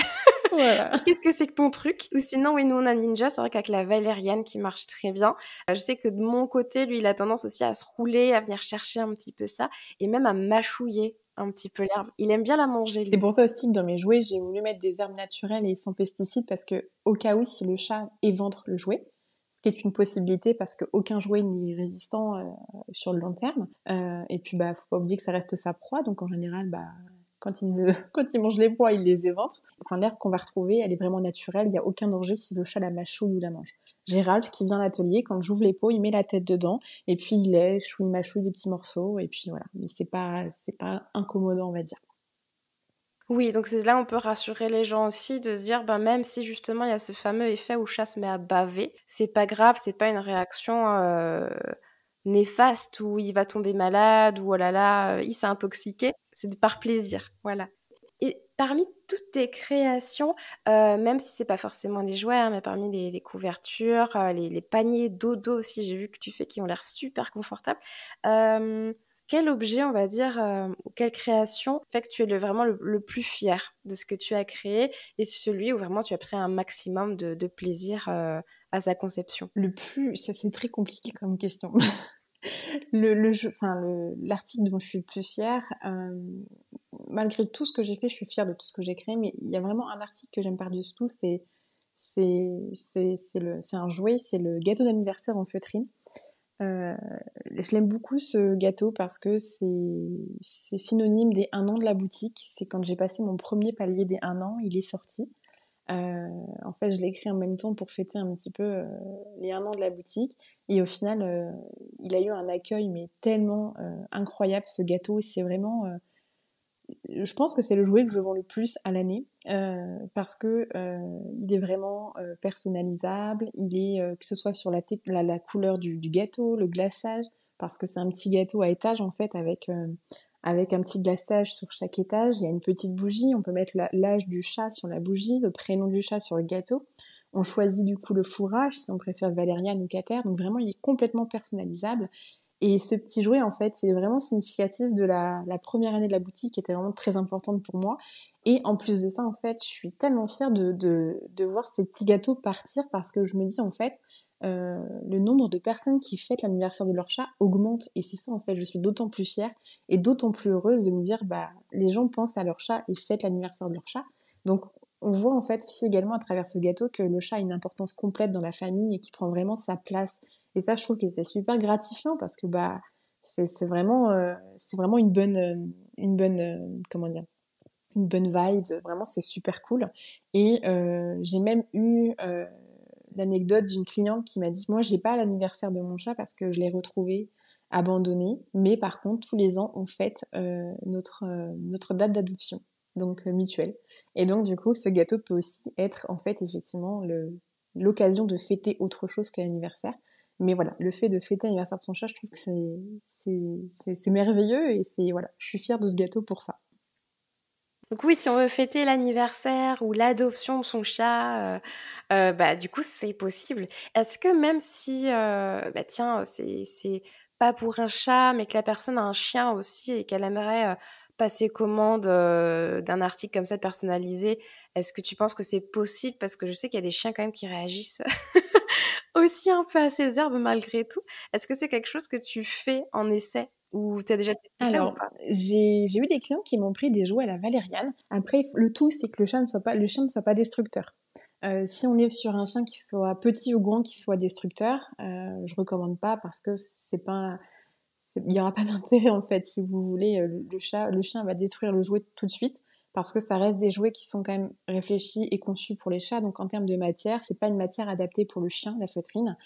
Voilà. Qu'est-ce que c'est que ton truc? Ou sinon, oui, nous, on a Ninja. C'est vrai qu'avec la valériane qui marche très bien. Je sais que de mon côté, lui, il a tendance aussi à se rouler, à venir chercher un petit peu ça et même à mâchouiller un petit peu l'herbe. Il aime bien la manger, C'est lui. pour ça aussi que dans mes jouets, j'ai voulu mettre des herbes naturelles et sans pesticides parce que, au cas où, si le chat éventre le jouet, ce qui est une possibilité parce qu'aucun jouet n'est résistant sur le long terme. Et puis, bah, faut pas oublier que ça reste sa proie, donc en général, bah, quand il mange les proies, il les éventre. Enfin, l'herbe qu'on va retrouver, elle est vraiment naturelle, il n'y a aucun danger si le chat la mâchouille ou la mange. J'ai Ralph qui vient à l'atelier, quand j'ouvre les pots, il met la tête dedans, et puis il lèche ou il mâchouille des petits morceaux, et puis voilà. Mais c'est pas incommodant, on va dire. Oui, donc c'est là on peut rassurer les gens aussi de se dire, ben, même si justement il y a ce fameux effet où le chat se met à baver, c'est pas grave, c'est pas une réaction néfaste où il va tomber malade ou oh là là, il s'est intoxiqué, c'est par plaisir, voilà. Et parmi toutes tes créations, même si c'est pas forcément les jouets, hein, mais parmi les couvertures, les paniers dodo aussi, j'ai vu que tu fais qui ont l'air super confortables. Euh, Quel objet, on va dire, ou quelle création fait que tu es vraiment le plus fier de ce que tu as créé et celui où vraiment tu as pris un maximum de plaisir à sa conception? Ça c'est très compliqué comme question. L'article dont je suis le plus fière, malgré tout ce que j'ai fait, je suis fière de tout ce que j'ai créé, mais il y a vraiment un article que j'aime par-dessus tout, c'est un jouet, c'est le gâteau d'anniversaire en feutrine. Euh, je l'aime beaucoup ce gâteau parce que c'est synonyme des 1 an de la boutique. C'est quand j'ai passé mon premier palier des 1 an, il est sorti. En fait, je l'ai écrit en même temps pour fêter un petit peu les 1 an de la boutique. Et au final, il a eu un accueil mais tellement incroyable ce gâteau. C'est vraiment, je pense que c'est le jouet que je vends le plus à l'année parce que il est vraiment personnalisable. Il est que ce soit sur la couleur du gâteau, le glaçage, parce que c'est un petit gâteau à étage en fait avec un petit glaçage sur chaque étage. Il y a une petite bougie. On peut mettre l'âge du chat sur la bougie, le prénom du chat sur le gâteau. On choisit du coup le fourrage si on préfère valériane ou cater. Donc vraiment, il est complètement personnalisable. Et ce petit jouet, en fait, il est vraiment significatif de la première année de la boutique qui était vraiment très importante pour moi. Et en plus de ça, en fait, je suis tellement fière de voir ces petits gâteaux partir parce que je me dis, en fait, le nombre de personnes qui fêtent l'anniversaire de leur chat augmente. Et c'est ça, en fait, je suis d'autant plus fière et d'autant plus heureuse de me dire, bah, les gens pensent à leur chat et fêtent l'anniversaire de leur chat. Donc, on voit en fait aussi également à travers ce gâteau que le chat a une importance complète dans la famille et qui prend vraiment sa place. Et ça, je trouve que c'est super gratifiant parce que bah, c'est vraiment comment dire, une bonne vibe. Vraiment, c'est super cool. Et j'ai même eu l'anecdote d'une cliente qui m'a dit, moi, j'ai pas l'anniversaire de mon chat parce que je l'ai retrouvé abandonné. Mais par contre, tous les ans, on fête notre date d'adoption, donc mutuelle. Et donc, du coup, ce gâteau peut aussi être en fait effectivement l'occasion de fêter autre chose que l'anniversaire. Mais voilà, le fait de fêter l'anniversaire de son chat, je trouve que c'est merveilleux et voilà, je suis fière de ce gâteau pour ça. Donc oui, si on veut fêter l'anniversaire ou l'adoption de son chat, bah, du coup, c'est possible. Est-ce que même si, bah, tiens, c'est pas pour un chat, mais que la personne a un chien aussi et qu'elle aimerait, passer commande, d'un article comme ça personnalisé, est-ce que tu penses que c'est possible? Parce que je sais qu'il y a des chiens quand même qui réagissent aussi un peu à ces herbes malgré tout. Est-ce que c'est quelque chose que tu fais en essai ou tu as déjà testé ça ou Alors, pas? j'ai eu des clients qui m'ont pris des jouets à la valériane. Après, le tout, c'est que le chien ne soit pas destructeur. Si on est sur un chien qui soit petit ou grand, qui soit destructeur, je recommande pas parce que il y aura pas d'intérêt en fait. Si vous voulez, le chien va détruire le jouet tout de suite parce que ça reste des jouets qui sont quand même réfléchis et conçus pour les chats. Donc en termes de matière, c'est pas une matière adaptée pour le chien, la feutrine.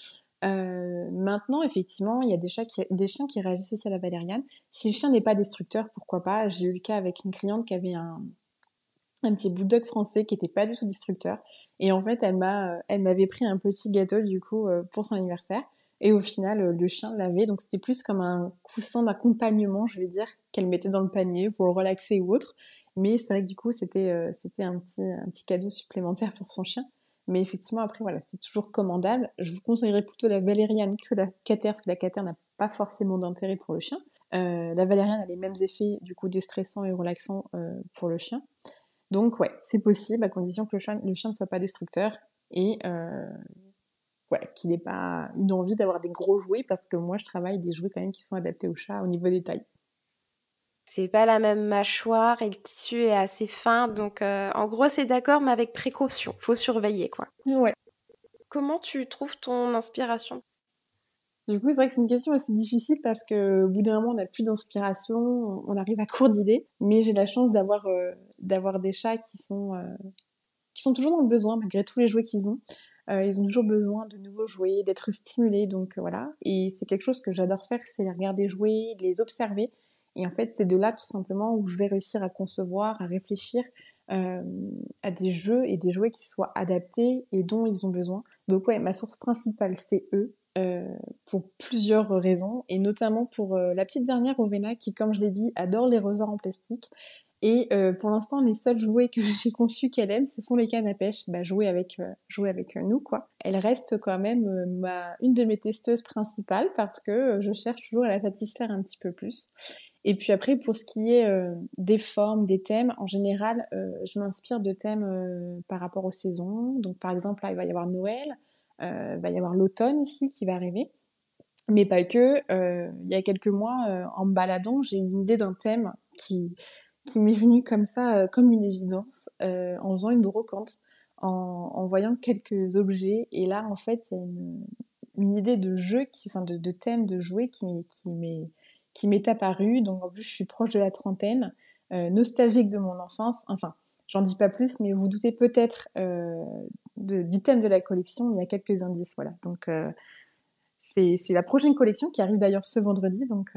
Maintenant, effectivement, il y a des chiens qui réagissent aussi à la valériane. Si le chien n'est pas destructeur, pourquoi pas? J'ai eu le cas avec une cliente qui avait un petit bulldog français qui était pas du tout destructeur. Et en fait, elle m'avait pris un petit gâteau du coup pour son anniversaire. Et au final, le chien l'avait. Donc c'était plus comme un coussin d'accompagnement, je vais dire, qu'elle mettait dans le panier pour le relaxer ou autre. Mais c'est vrai que du coup, c'était un petit cadeau supplémentaire pour son chien. Mais effectivement, après, voilà, c'est toujours commandable. Je vous conseillerais plutôt la valériane que la cater, parce que la cater n'a pas forcément d'intérêt pour le chien. La valériane a les mêmes effets, du coup, déstressants et relaxants pour le chien. Donc ouais, c'est possible à condition que le chien ne soit pas destructeur et qu'il n'ait pas une envie d'avoir des gros jouets parce que moi je travaille des jouets quand même qui sont adaptés au chat au niveau des tailles. C'est pas la même mâchoire et le tissu est assez fin, donc en gros c'est d'accord, mais avec précaution. Faut surveiller, quoi. Ouais. Comment tu trouves ton inspiration? Du coup, c'est vrai que c'est une question assez difficile parce qu'au bout d'un moment, on n'a plus d'inspiration, on arrive à court d'idées. Mais j'ai la chance d'avoir des chats qui sont toujours dans le besoin, malgré tous les jouets qu'ils ont. Ils ont toujours besoin de nouveaux jouets, d'être stimulés, donc voilà. Et c'est quelque chose que j'adore faire, c'est les regarder jouer, les observer. Et en fait, c'est de là tout simplement où je vais réussir à concevoir, à réfléchir euh, à des jeux et des jouets qui soient adaptés et dont ils ont besoin. Donc ouais, ma source principale, c'est eux. Pour plusieurs raisons, et notamment pour la petite dernière Rowena qui, comme je l'ai dit, adore les ressorts en plastique. Et pour l'instant, les seuls jouets que j'ai conçus qu'elle aime, ce sont les cannes à pêche. Bah, jouer avec nous, quoi. Elle reste quand même une de mes testeuses principales parce que je cherche toujours à la satisfaire un petit peu plus. Et puis après, pour ce qui est des formes, des thèmes, en général, je m'inspire de thèmes par rapport aux saisons. Donc par exemple, là, il va y avoir Noël, il va y avoir l'automne ici qui va arriver. Mais pas que. Il y a quelques mois, en me baladant, j'ai eu une idée d'un thème qui m'est venu comme ça, comme une évidence, en faisant une brocante, en voyant quelques objets. Et là, en fait, il y a une idée de jeu, enfin de thème de jouet qui m'est apparue. Donc en plus, je suis proche de la trentaine, nostalgique de mon enfance. Enfin, j'en dis pas plus, mais vous doutez peut-être du thème de la collection. Il y a quelques indices, voilà. Donc c'est la prochaine collection qui arrive d'ailleurs ce vendredi, donc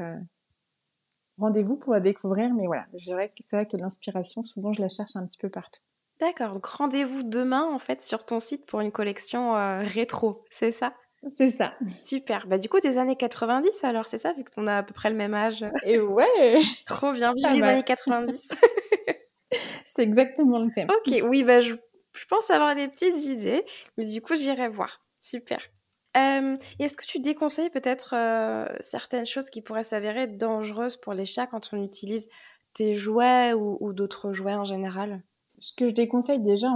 rendez-vous pour la découvrir. Mais voilà, c'est vrai que l'inspiration, souvent, je la cherche un petit peu partout. D'accord, donc rendez-vous demain en fait sur ton site pour une collection rétro, c'est ça? C'est ça. Super. Bah du coup des années 90 alors, c'est ça, vu qu'on a à peu près le même âge? Et ouais, Trop bien, vive pas les mal. années 90. C'est exactement le thème. Ok, oui, bah je pense avoir des petites idées, mais du coup j'irai voir. Super. Et est-ce que tu déconseilles peut-être certaines choses qui pourraient s'avérer dangereuses pour les chats quand on utilise tes jouets ou d'autres jouets en général? Ce que je déconseille déjà,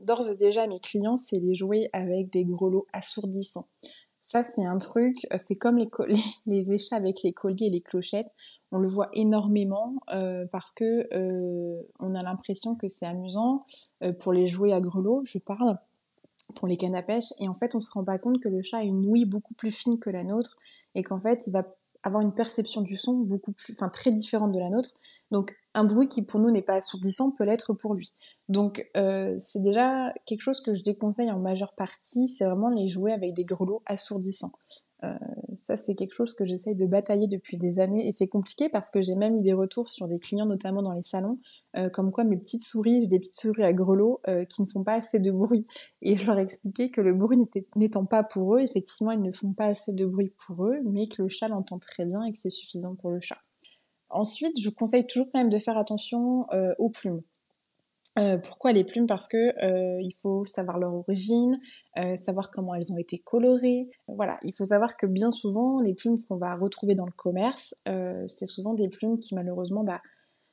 d'ores et déjà à mes clients, c'est les jouer avec des grelots assourdissants. Ça, c'est un truc, c'est comme les chats avec les colliers et les clochettes. On le voit énormément parce que on a l'impression que c'est amusant pour les jouets à grelots, je parle, pour les cannes à pêche. Et en fait, on se rend pas compte que le chat a une ouïe beaucoup plus fine que la nôtre et qu'en fait, il va avoir une perception du son enfin très différente de la nôtre. Donc, un bruit qui pour nous n'est pas assourdissant peut l'être pour lui. Donc, c'est déjà quelque chose que je déconseille en majeure partie, c'est vraiment les jouets avec des grelots assourdissants. Euh, Ça, c'est quelque chose que j'essaye de batailler depuis des années et c'est compliqué parce que j'ai même eu des retours sur des clients, notamment dans les salons, comme quoi j'ai des petites souris à grelots qui ne font pas assez de bruit. Et je leur ai expliqué que le bruit n'étant pas pour eux, effectivement, ils ne font pas assez de bruit pour eux, mais que le chat l'entend très bien et que c'est suffisant pour le chat. Ensuite, je conseille toujours quand même de faire attention aux plumes. Pourquoi les plumes? Parce que il faut savoir leur origine, savoir comment elles ont été colorées. Voilà, il faut savoir que bien souvent, les plumes qu'on va retrouver dans le commerce, c'est souvent des plumes qui malheureusement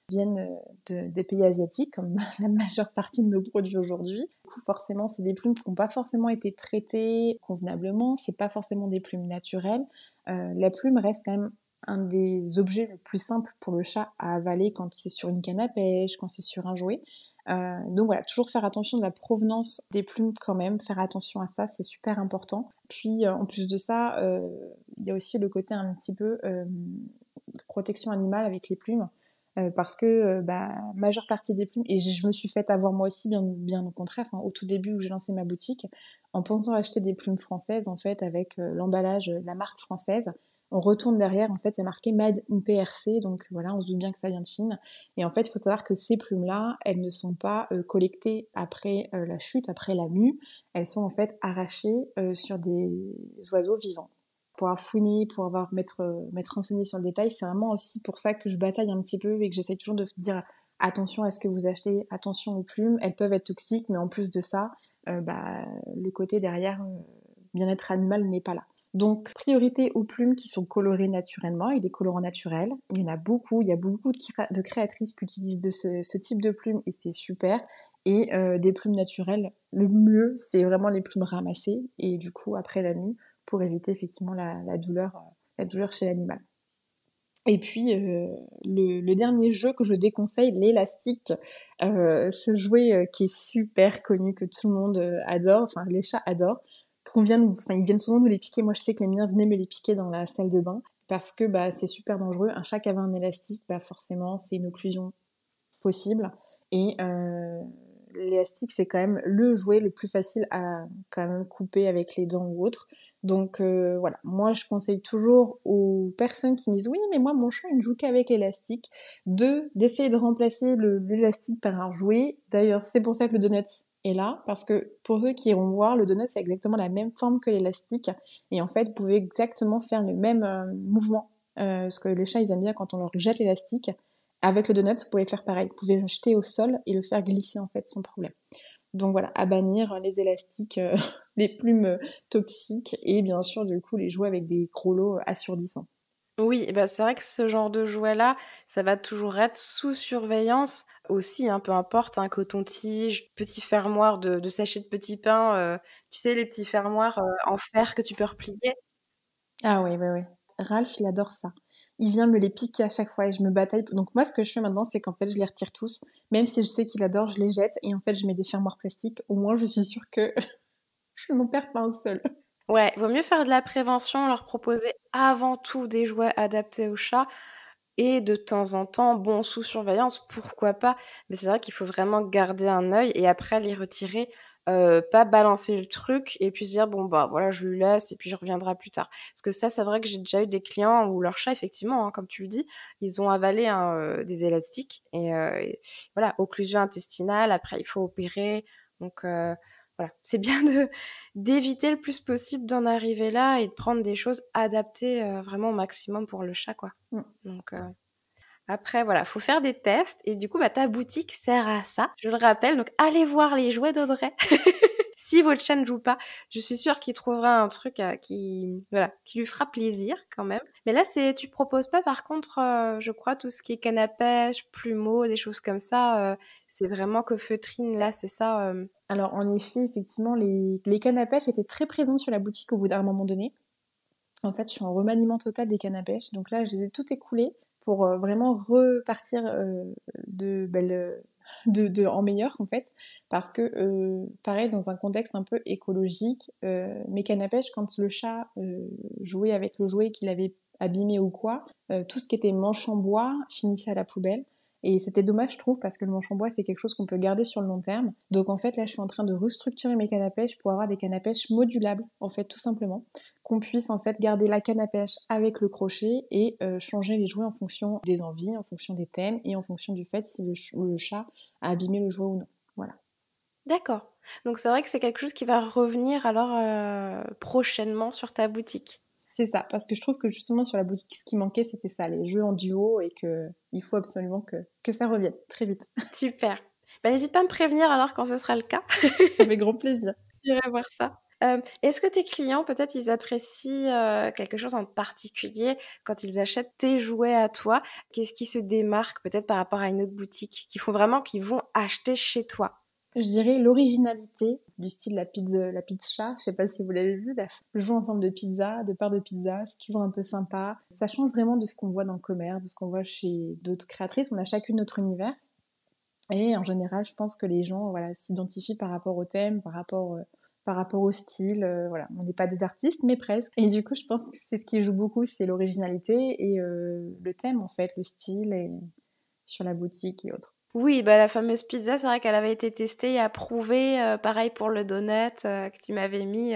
viennent des pays asiatiques, comme la majeure partie de nos produits aujourd'hui. Du coup, forcément, c'est des plumes qui n'ont pas forcément été traitées convenablement, c'est pas forcément des plumes naturelles. La plume reste quand même un des objets les plus simples pour le chat à avaler quand c'est sur une canne à pêche, quand c'est sur un jouet. Donc voilà, toujours faire attention de la provenance des plumes quand même, faire attention à ça, c'est super important. Puis en plus de ça, il y a aussi le côté un petit peu protection animale avec les plumes. Parce que majeure partie des plumes, et je me suis fait avoir moi aussi bien au contraire, enfin, au tout début où j'ai lancé ma boutique, en pensant acheter des plumes françaises en fait avec l'emballage, la marque française, on retourne derrière, en fait il y a marqué Made in PRC, donc voilà, on se doute bien que ça vient de Chine, et en fait il faut savoir que ces plumes-là, elles ne sont pas collectées après la chute, après la mue, elles sont en fait arrachées sur des oiseaux vivants. Pour avoir fouiné, pour m'être renseigné sur le détail, c'est vraiment aussi pour ça que je bataille un petit peu et que j'essaie toujours de dire attention à ce que vous achetez, attention aux plumes, elles peuvent être toxiques, mais en plus de ça, le côté derrière bien-être animal n'est pas là. Donc, priorité aux plumes qui sont colorées naturellement, avec des colorants naturels. Il y en a beaucoup, il y a beaucoup de créatrices qui utilisent ce type de plumes et c'est super. Et des plumes naturelles, le mieux, c'est vraiment les plumes ramassées et du coup, après la nuit, pour éviter effectivement la douleur chez l'animal. Et puis, le dernier jeu que je déconseille, l'élastique, ce jouet qui est super connu, que tout le monde adore, enfin les chats adorent, ils viennent souvent nous les piquer. Moi, je sais que les miens venaient me les piquer dans la salle de bain parce que bah, c'est super dangereux. Un chat qui avait un élastique, bah, forcément, c'est une occlusion possible. Et l'élastique, c'est quand même le jouet le plus facile à quand même couper avec les dents ou autre. Donc voilà, moi je conseille toujours aux personnes qui me disent oui mais moi mon chat il ne joue qu'avec l'élastique, d'essayer de remplacer l'élastique par un jouet. D'ailleurs c'est pour ça que le Donuts est là, parce que pour ceux qui iront voir, le Donuts a exactement la même forme que l'élastique et en fait vous pouvez exactement faire le même mouvement. Parce que les chats ils aiment bien quand on leur jette l'élastique. Avec le Donuts, vous pouvez faire pareil. Vous pouvez le jeter au sol et le faire glisser en fait sans problème. Donc voilà, à bannir les élastiques, les plumes toxiques et bien sûr du coup les jouets avec des gros lots assourdissants. Oui, bah, c'est vrai que ce genre de jouet-là, ça va toujours être sous surveillance aussi, hein, peu importe, un coton-tige, petit fermoir de sachet de petit pain, tu sais les petits fermoirs, en fer que tu peux replier. Ah oui, oui, oui. Ralph, il adore ça. Il vient me les piquer à chaque fois et je me bataille. Donc moi, ce que je fais maintenant, c'est qu'en fait, je les retire tous. Même si je sais qu'il adore, je les jette et en fait, je mets des fermoirs plastiques. Au moins, je suis sûre que je n'en perds pas un seul. Ouais, vaut mieux faire de la prévention, leur proposer avant tout des jouets adaptés aux chats et de temps en temps, bon, sous surveillance, pourquoi pas? Mais c'est vrai qu'il faut vraiment garder un œil et après les retirer, pas balancer le truc et puis se dire: «Bon, bah, voilà, je lui laisse et puis je reviendrai plus tard». Parce que ça, c'est vrai que j'ai déjà eu des clients où leur chat, effectivement, hein, comme tu le dis, ils ont avalé, hein, des élastiques et voilà, occlusion intestinale, après il faut opérer donc voilà. C'est bien de d'éviter le plus possible d'en arriver là et de prendre des choses adaptées, vraiment au maximum pour le chat, quoi. Mm. Donc après voilà, faut faire des tests et du coup, bah, ta boutique sert à ça, je le rappelle, donc allez voir les jouets d'Audrey. Si votre chat ne joue pas, je suis sûre qu'il trouvera un truc, qui voilà, qui lui fera plaisir quand même. Mais là, tu proposes pas par contre, je crois tout ce qui est canne à pêche, plumeau, des choses comme ça, c'est vraiment que feutrine là, c'est ça, Alors en effet, effectivement, les cannes à pêche étaient très présentes sur la boutique au bout d'un moment donné. En fait, je suis en remaniement total des cannes à pêche. Donc là, je les ai toutes écoulées pour vraiment repartir de, ben, en meilleur, en fait. Parce que, pareil, dans un contexte un peu écologique, mes cannes à pêche, quand le chat jouait avec le jouet qu'il avait abîmé ou quoi, tout ce qui était manche en bois finissait à la poubelle. Et c'était dommage, je trouve, parce que le manche en bois, c'est quelque chose qu'on peut garder sur le long terme. Donc en fait, là, je suis en train de restructurer mes cannes à pêche pour avoir des cannes à pêche modulables, en fait, tout simplement, qu'on puisse en fait garder la canne à pêche avec le crochet et changer les jouets en fonction des envies, en fonction des thèmes et en fonction du fait si le chat a abîmé le jouet ou non. Voilà. d'accord. Donc c'est vrai que c'est quelque chose qui va revenir alors, prochainement sur ta boutique? C'est ça, parce que je trouve que justement sur la boutique, ce qui manquait, c'était ça, les jeux en duo et que il faut absolument que ça revienne très vite. Super. Bah, n'hésite pas à me prévenir alors quand ce sera le cas. Avec grand plaisir. J'irai voir ça. Est-ce que tes clients, peut-être, ils apprécient, quelque chose en particulier quand ils achètent tes jouets à toi? Qu'est-ce qui se démarque peut-être par rapport à une autre boutique? Qu'ils vont acheter chez toi? Je dirais l'originalité du style la pizza. Je sais pas si vous l'avez vu, le jeu en forme de pizza, de part de pizza, c'est toujours un peu sympa. Ça change vraiment de ce qu'on voit dans le commerce, de ce qu'on voit chez d'autres créatrices. On a chacune notre univers. Et en général, je pense que les gens voilà, s'identifient par rapport au thème, par rapport au style. Voilà. On n'est pas des artistes, mais presque. Et du coup, je pense que c'est ce qui joue beaucoup, c'est l'originalité et le thème, en fait, le style et sur la boutique et autres. Oui, bah, la fameuse pizza, c'est vrai qu'elle avait été testée et approuvée, pareil pour le donut, que tu m'avais mis,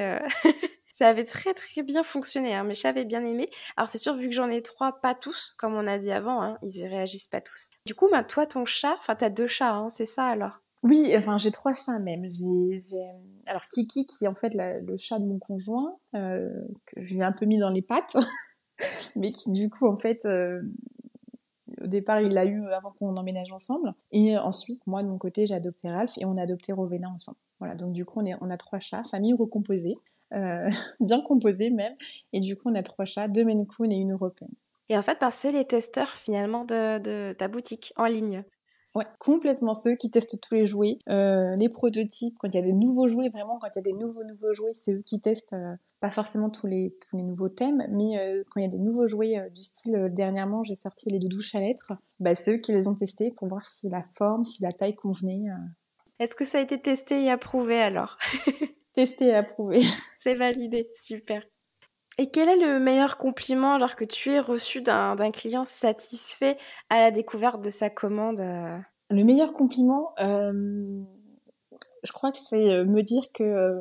ça avait très, très bien fonctionné, hein, mes chats avaient bien aimé. Alors c'est sûr, vu que j'en ai 3, pas tous, comme on a dit avant, hein, ils y réagissent pas tous. Du coup, bah, toi, ton chat, enfin, tu as 2 chats, hein, c'est ça alors? Oui, enfin, j'ai trois chats même. Alors Kiki, qui est en fait le chat de mon conjoint, que je lui ai un peu mis dans les pattes, mais qui du coup, en fait, au départ, il l'a eu avant qu'on emménage ensemble. Et ensuite, moi, de mon côté, j'ai adopté Ralph et on a adopté Rowena ensemble. Voilà, donc du coup, on a trois chats, famille recomposée. bien composée même. Et du coup, on a 3 chats, 2 Maine Coon et une européenne. Et en fait, ben, c'est les testeurs finalement de ta boutique en ligne. Ouais, complètement. Ceux qui testent tous les jouets, les prototypes, quand il y a des nouveaux jouets, vraiment, quand il y a des nouveaux jouets, c'est eux qui testent, pas forcément tous les nouveaux thèmes, mais quand il y a des nouveaux jouets du style, dernièrement, j'ai sorti les doudous Chalettre, bah, c'est eux qui les ont testés pour voir si la forme, si la taille convenait. Est-ce que ça a été testé et approuvé alors? Testé et approuvé. C'est validé, super. Et quel est le meilleur compliment alors que tu aies reçu d'un client satisfait à la découverte de sa commande? Le meilleur compliment, je crois que c'est me dire que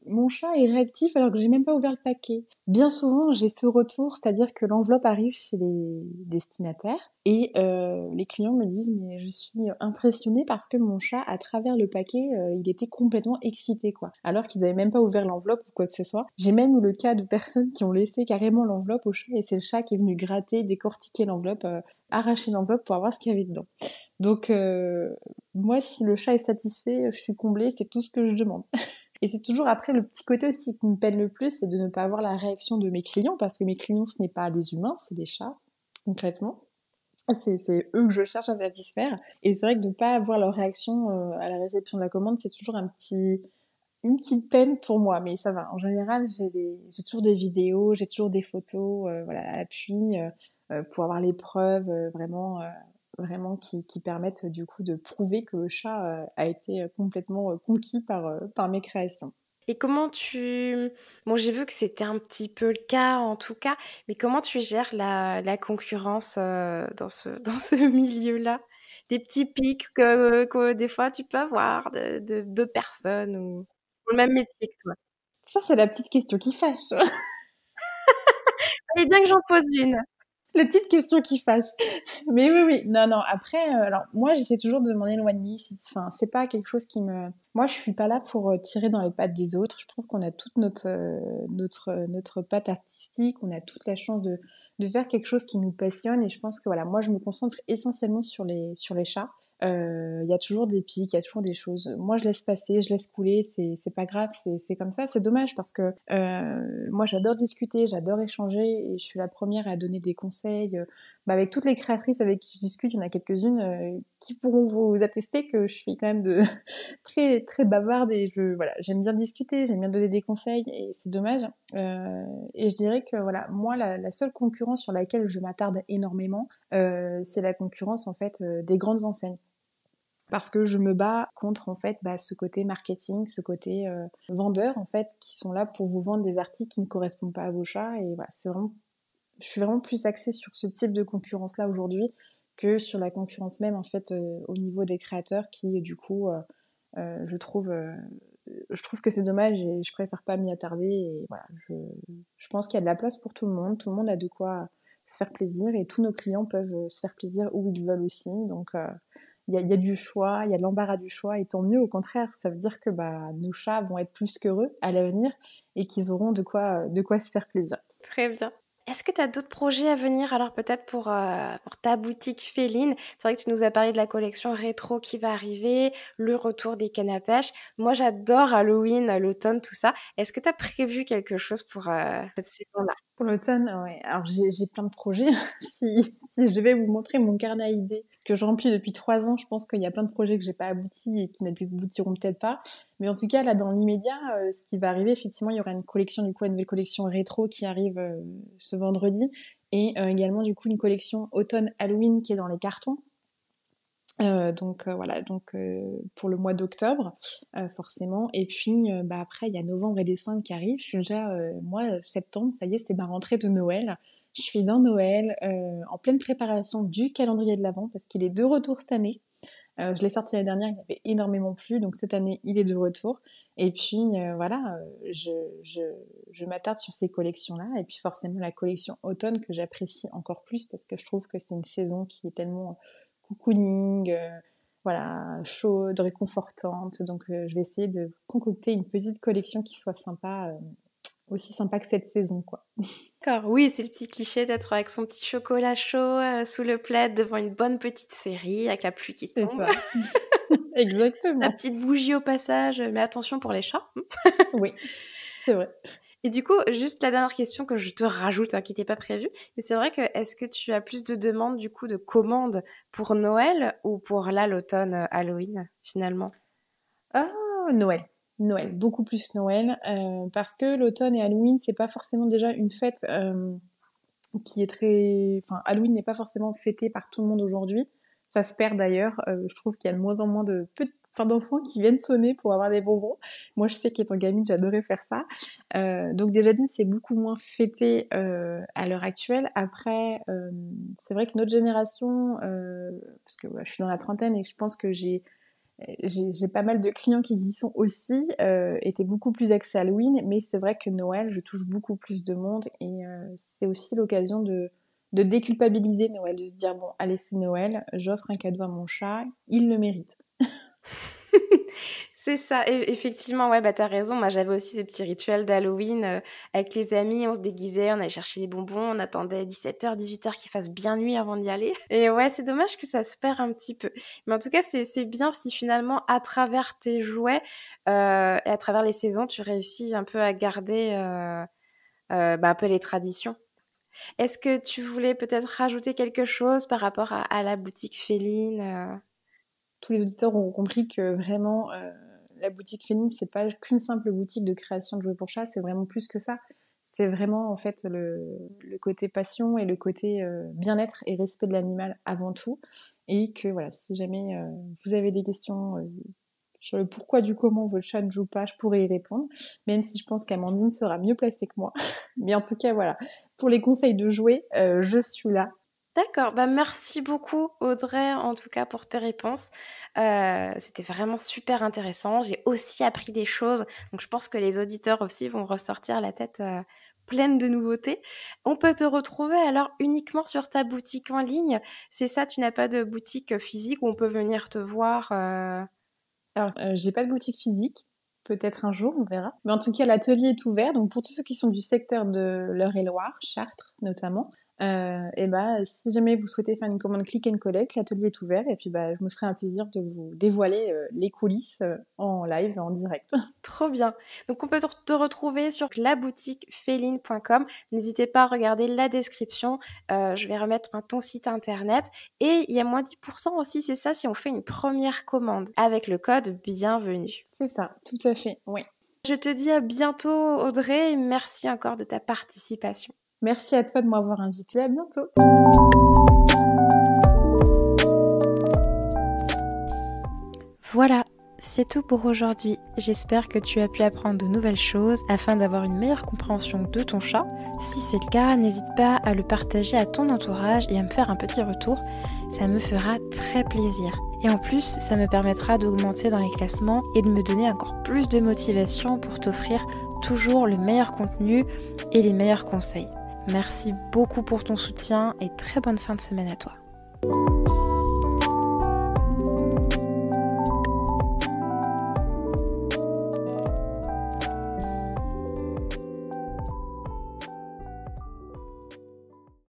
mon chat est réactif alors que j'ai même pas ouvert le paquet. Bien souvent, j'ai ce retour, c'est-à-dire que l'enveloppe arrive chez les destinataires et les clients me disent mais je suis impressionnée parce que mon chat, à travers le paquet, il était complètement excité quoi. Alors qu'ils avaient même pas ouvert l'enveloppe ou quoi que ce soit. J'ai même eu le cas de personnes qui ont laissé carrément l'enveloppe au chat et c'est le chat qui est venu gratter, décortiquer l'enveloppe, arracher l'enveloppe pour voir ce qu'il y avait dedans. Donc moi, si le chat est satisfait, je suis comblée, c'est tout ce que je demande. Et c'est toujours après le petit côté aussi qui me peine le plus, c'est de ne pas avoir la réaction de mes clients, parce que mes clients, ce n'est pas des humains, c'est des chats, concrètement. C'est eux que je cherche à satisfaire. Et c'est vrai que de ne pas avoir leur réaction à la réception de la commande, c'est toujours une petite peine pour moi. Mais ça va, en général, j'ai toujours des vidéos, j'ai toujours des photos voilà, à l'appui pour avoir les preuves vraiment qui permettent du coup de prouver que le chat a été complètement conquis par mes créations. Et comment tu... Bon, j'ai vu que c'était un petit peu le cas en tout cas, mais comment tu gères la concurrence dans ce milieu-là? Des petits pics que des fois tu peux avoir d'autres personnes ou dans le même métier que toi. Ça, c'est la petite question qui fâche. Fallait bien que j'en pose une. La petite question qui fâche. Mais oui, oui. Non, non. Après, alors moi, j'essaie toujours de m'en éloigner. Enfin, c'est pas quelque chose qui me. Moi, je suis pas là pour tirer dans les pattes des autres. Je pense qu'on a toute notre patte artistique. On a toute la chance de faire quelque chose qui nous passionne. Et je pense que voilà, moi, je me concentre essentiellement sur les chats. Il y a toujours des pics, il y a toujours des choses. Moi, je laisse passer, je laisse couler, c'est pas grave, c'est comme ça. C'est dommage parce que moi, j'adore discuter, j'adore échanger et je suis la première à donner des conseils. Bah, avec toutes les créatrices avec qui je discute, il y en a quelques-unes qui pourront vous attester que je suis quand même très très bavarde et voilà, j'aime bien discuter, j'aime bien donner des conseils et c'est dommage. Et je dirais que voilà, moi, la seule concurrence sur laquelle je m'attarde énormément, c'est la concurrence en fait des grandes enseignes parce que je me bats contre en fait ce côté marketing, ce côté vendeur en fait qui sont là pour vous vendre des articles qui ne correspondent pas à vos chats et voilà, je suis vraiment plus axée sur ce type de concurrence là aujourd'hui que sur la concurrence même en fait au niveau des créateurs qui du coup je trouve que c'est dommage et je préfère pas m'y attarder et voilà, je pense qu'il y a de la place pour tout le monde a de quoi se faire plaisir et tous nos clients peuvent se faire plaisir où ils veulent aussi donc il y a du choix, il y a de l'embarras du choix, et tant mieux, au contraire, ça veut dire que nos chats vont être plus qu'heureux à l'avenir et qu'ils auront de quoi se faire plaisir. Très bien. Est-ce que tu as d'autres projets à venir alors peut-être pour ta boutique féline? C'est vrai que tu nous as parlé de la collection rétro qui va arriver, le retour des cannes à pêche. Moi, j'adore Halloween, l'automne, tout ça. Est-ce que tu as prévu quelque chose pour cette saison-là? Pour l'automne, ouais. Alors j'ai plein de projets. Si je vais vous montrer mon carnet à idées que je remplis depuis 3 ans, je pense qu'il y a plein de projets que j'ai pas aboutis et qui n'aboutiront peut-être pas. Mais en tout cas, là, dans l'immédiat, ce qui va arriver, effectivement, il y aura une collection, du coup, une nouvelle collection rétro qui arrive ce vendredi. Et également, du coup, une collection automne Halloween qui est dans les cartons. Voilà, pour le mois d'octobre, forcément. Et puis après, il y a novembre et décembre qui arrivent. Je suis déjà, moi, septembre, ça y est, c'est ma rentrée de Noël. Je suis dans Noël, en pleine préparation du calendrier de l'Avent, parce qu'il est de retour cette année. Je l'ai sorti l'année dernière, il m'avait énormément plu, donc cette année, il est de retour. Et puis voilà, je m'attarde sur ces collections-là, et puis forcément la collection automne que j'apprécie encore plus, parce que je trouve que c'est une saison qui est tellement cocooning, voilà, chaude, réconfortante. Donc je vais essayer de concocter une petite collection qui soit sympa, aussi sympa que cette saison, quoi. D'accord, oui, c'est le petit cliché d'être avec son petit chocolat chaud sous le plaid devant une bonne petite série avec la pluie qui C'est tombe. ça, La exactement. petite bougie au passage, mais attention pour les chats. Oui, C'est vrai. Et du coup, juste la dernière question que je te rajoute, hein, qui n'était pas prévue, mais c'est vrai que est-ce que tu as plus de demandes du coup de commandes pour Noël ou pour là l'automne Halloween finalement? Ah, Noël. Noël, beaucoup plus Noël, parce que l'automne et Halloween, c'est pas forcément déjà une fête qui est très... Enfin, Halloween n'est pas forcément fêté par tout le monde aujourd'hui. Ça se perd d'ailleurs. Je trouve qu'il y a de moins en moins d'enfants qui viennent sonner pour avoir des bonbons. Moi, je sais qu'étant gamine, j'adorais faire ça. Donc déjà dit, c'est beaucoup moins fêté à l'heure actuelle. Après, c'est vrai que notre génération, parce que je suis dans la trentaine et je pense que j'ai pas mal de clients qui y sont aussi, étaient beaucoup plus axés Halloween, mais c'est vrai que Noël, je touche beaucoup plus de monde et c'est aussi l'occasion de déculpabiliser Noël, de se dire bon, allez, c'est Noël, j'offre un cadeau à mon chat, il le mérite. C'est ça, effectivement, ouais, bah t'as raison. Moi, j'avais aussi ces petits rituels d'Halloween avec les amis. On se déguisait, on allait chercher les bonbons, on attendait 17h, 18h qu'il fasse bien nuit avant d'y aller. Et ouais, c'est dommage que ça se perd un petit peu. Mais en tout cas, c'est bien si finalement, à travers tes jouets et à travers les saisons, tu réussis un peu à garder un peu les traditions. Est-ce que tu voulais peut-être rajouter quelque chose par rapport à la boutique féline Tous les auditeurs auront compris que vraiment, la boutique féline, c'est pas qu'une simple boutique de création de jouets pour chat, c'est vraiment plus que ça. C'est vraiment en fait le côté passion et le côté bien-être et respect de l'animal avant tout. Et que voilà, si jamais vous avez des questions sur le pourquoi du comment votre chat ne joue pas, je pourrais y répondre, même si je pense qu'Amandine sera mieux placée que moi. Mais en tout cas, voilà, pour les conseils de jouets, je suis là. D'accord, bah merci beaucoup Audrey en tout cas pour tes réponses. C'était vraiment super intéressant. J'ai aussi appris des choses, donc je pense que les auditeurs aussi vont ressortir la tête pleine de nouveautés. On peut te retrouver alors uniquement sur ta boutique en ligne. C'est ça, tu n'as pas de boutique physique où on peut venir te voir Alors, j'ai pas de boutique physique. Peut-être un jour, on verra. Mais en tout cas, l'atelier est ouvert. Donc, pour tous ceux qui sont du secteur de l'Eure-et-Loir, Chartres notamment, et bah, si jamais vous souhaitez faire une commande click and collect, l'atelier est ouvert. Et puis, bah, je me ferai un plaisir de vous dévoiler les coulisses en live, en direct. Trop bien. Donc on peut te retrouver sur laboutiqueféline.com. N'hésitez pas à regarder la description. Je vais remettre ton site internet. Et il y a moins 10% aussi, c'est ça, si on fait une première commande avec le code bienvenue. C'est ça, tout à fait, oui. Je te dis à bientôt Audrey et merci encore de ta participation. Merci à toi de m'avoir invitée. À bientôt. Voilà, c'est tout pour aujourd'hui. J'espère que tu as pu apprendre de nouvelles choses afin d'avoir une meilleure compréhension de ton chat. Si c'est le cas, n'hésite pas à le partager à ton entourage et à me faire un petit retour. Ça me fera très plaisir. Et en plus, ça me permettra d'augmenter dans les classements et de me donner encore plus de motivation pour t'offrir toujours le meilleur contenu et les meilleurs conseils. Merci beaucoup pour ton soutien et très bonne fin de semaine à toi.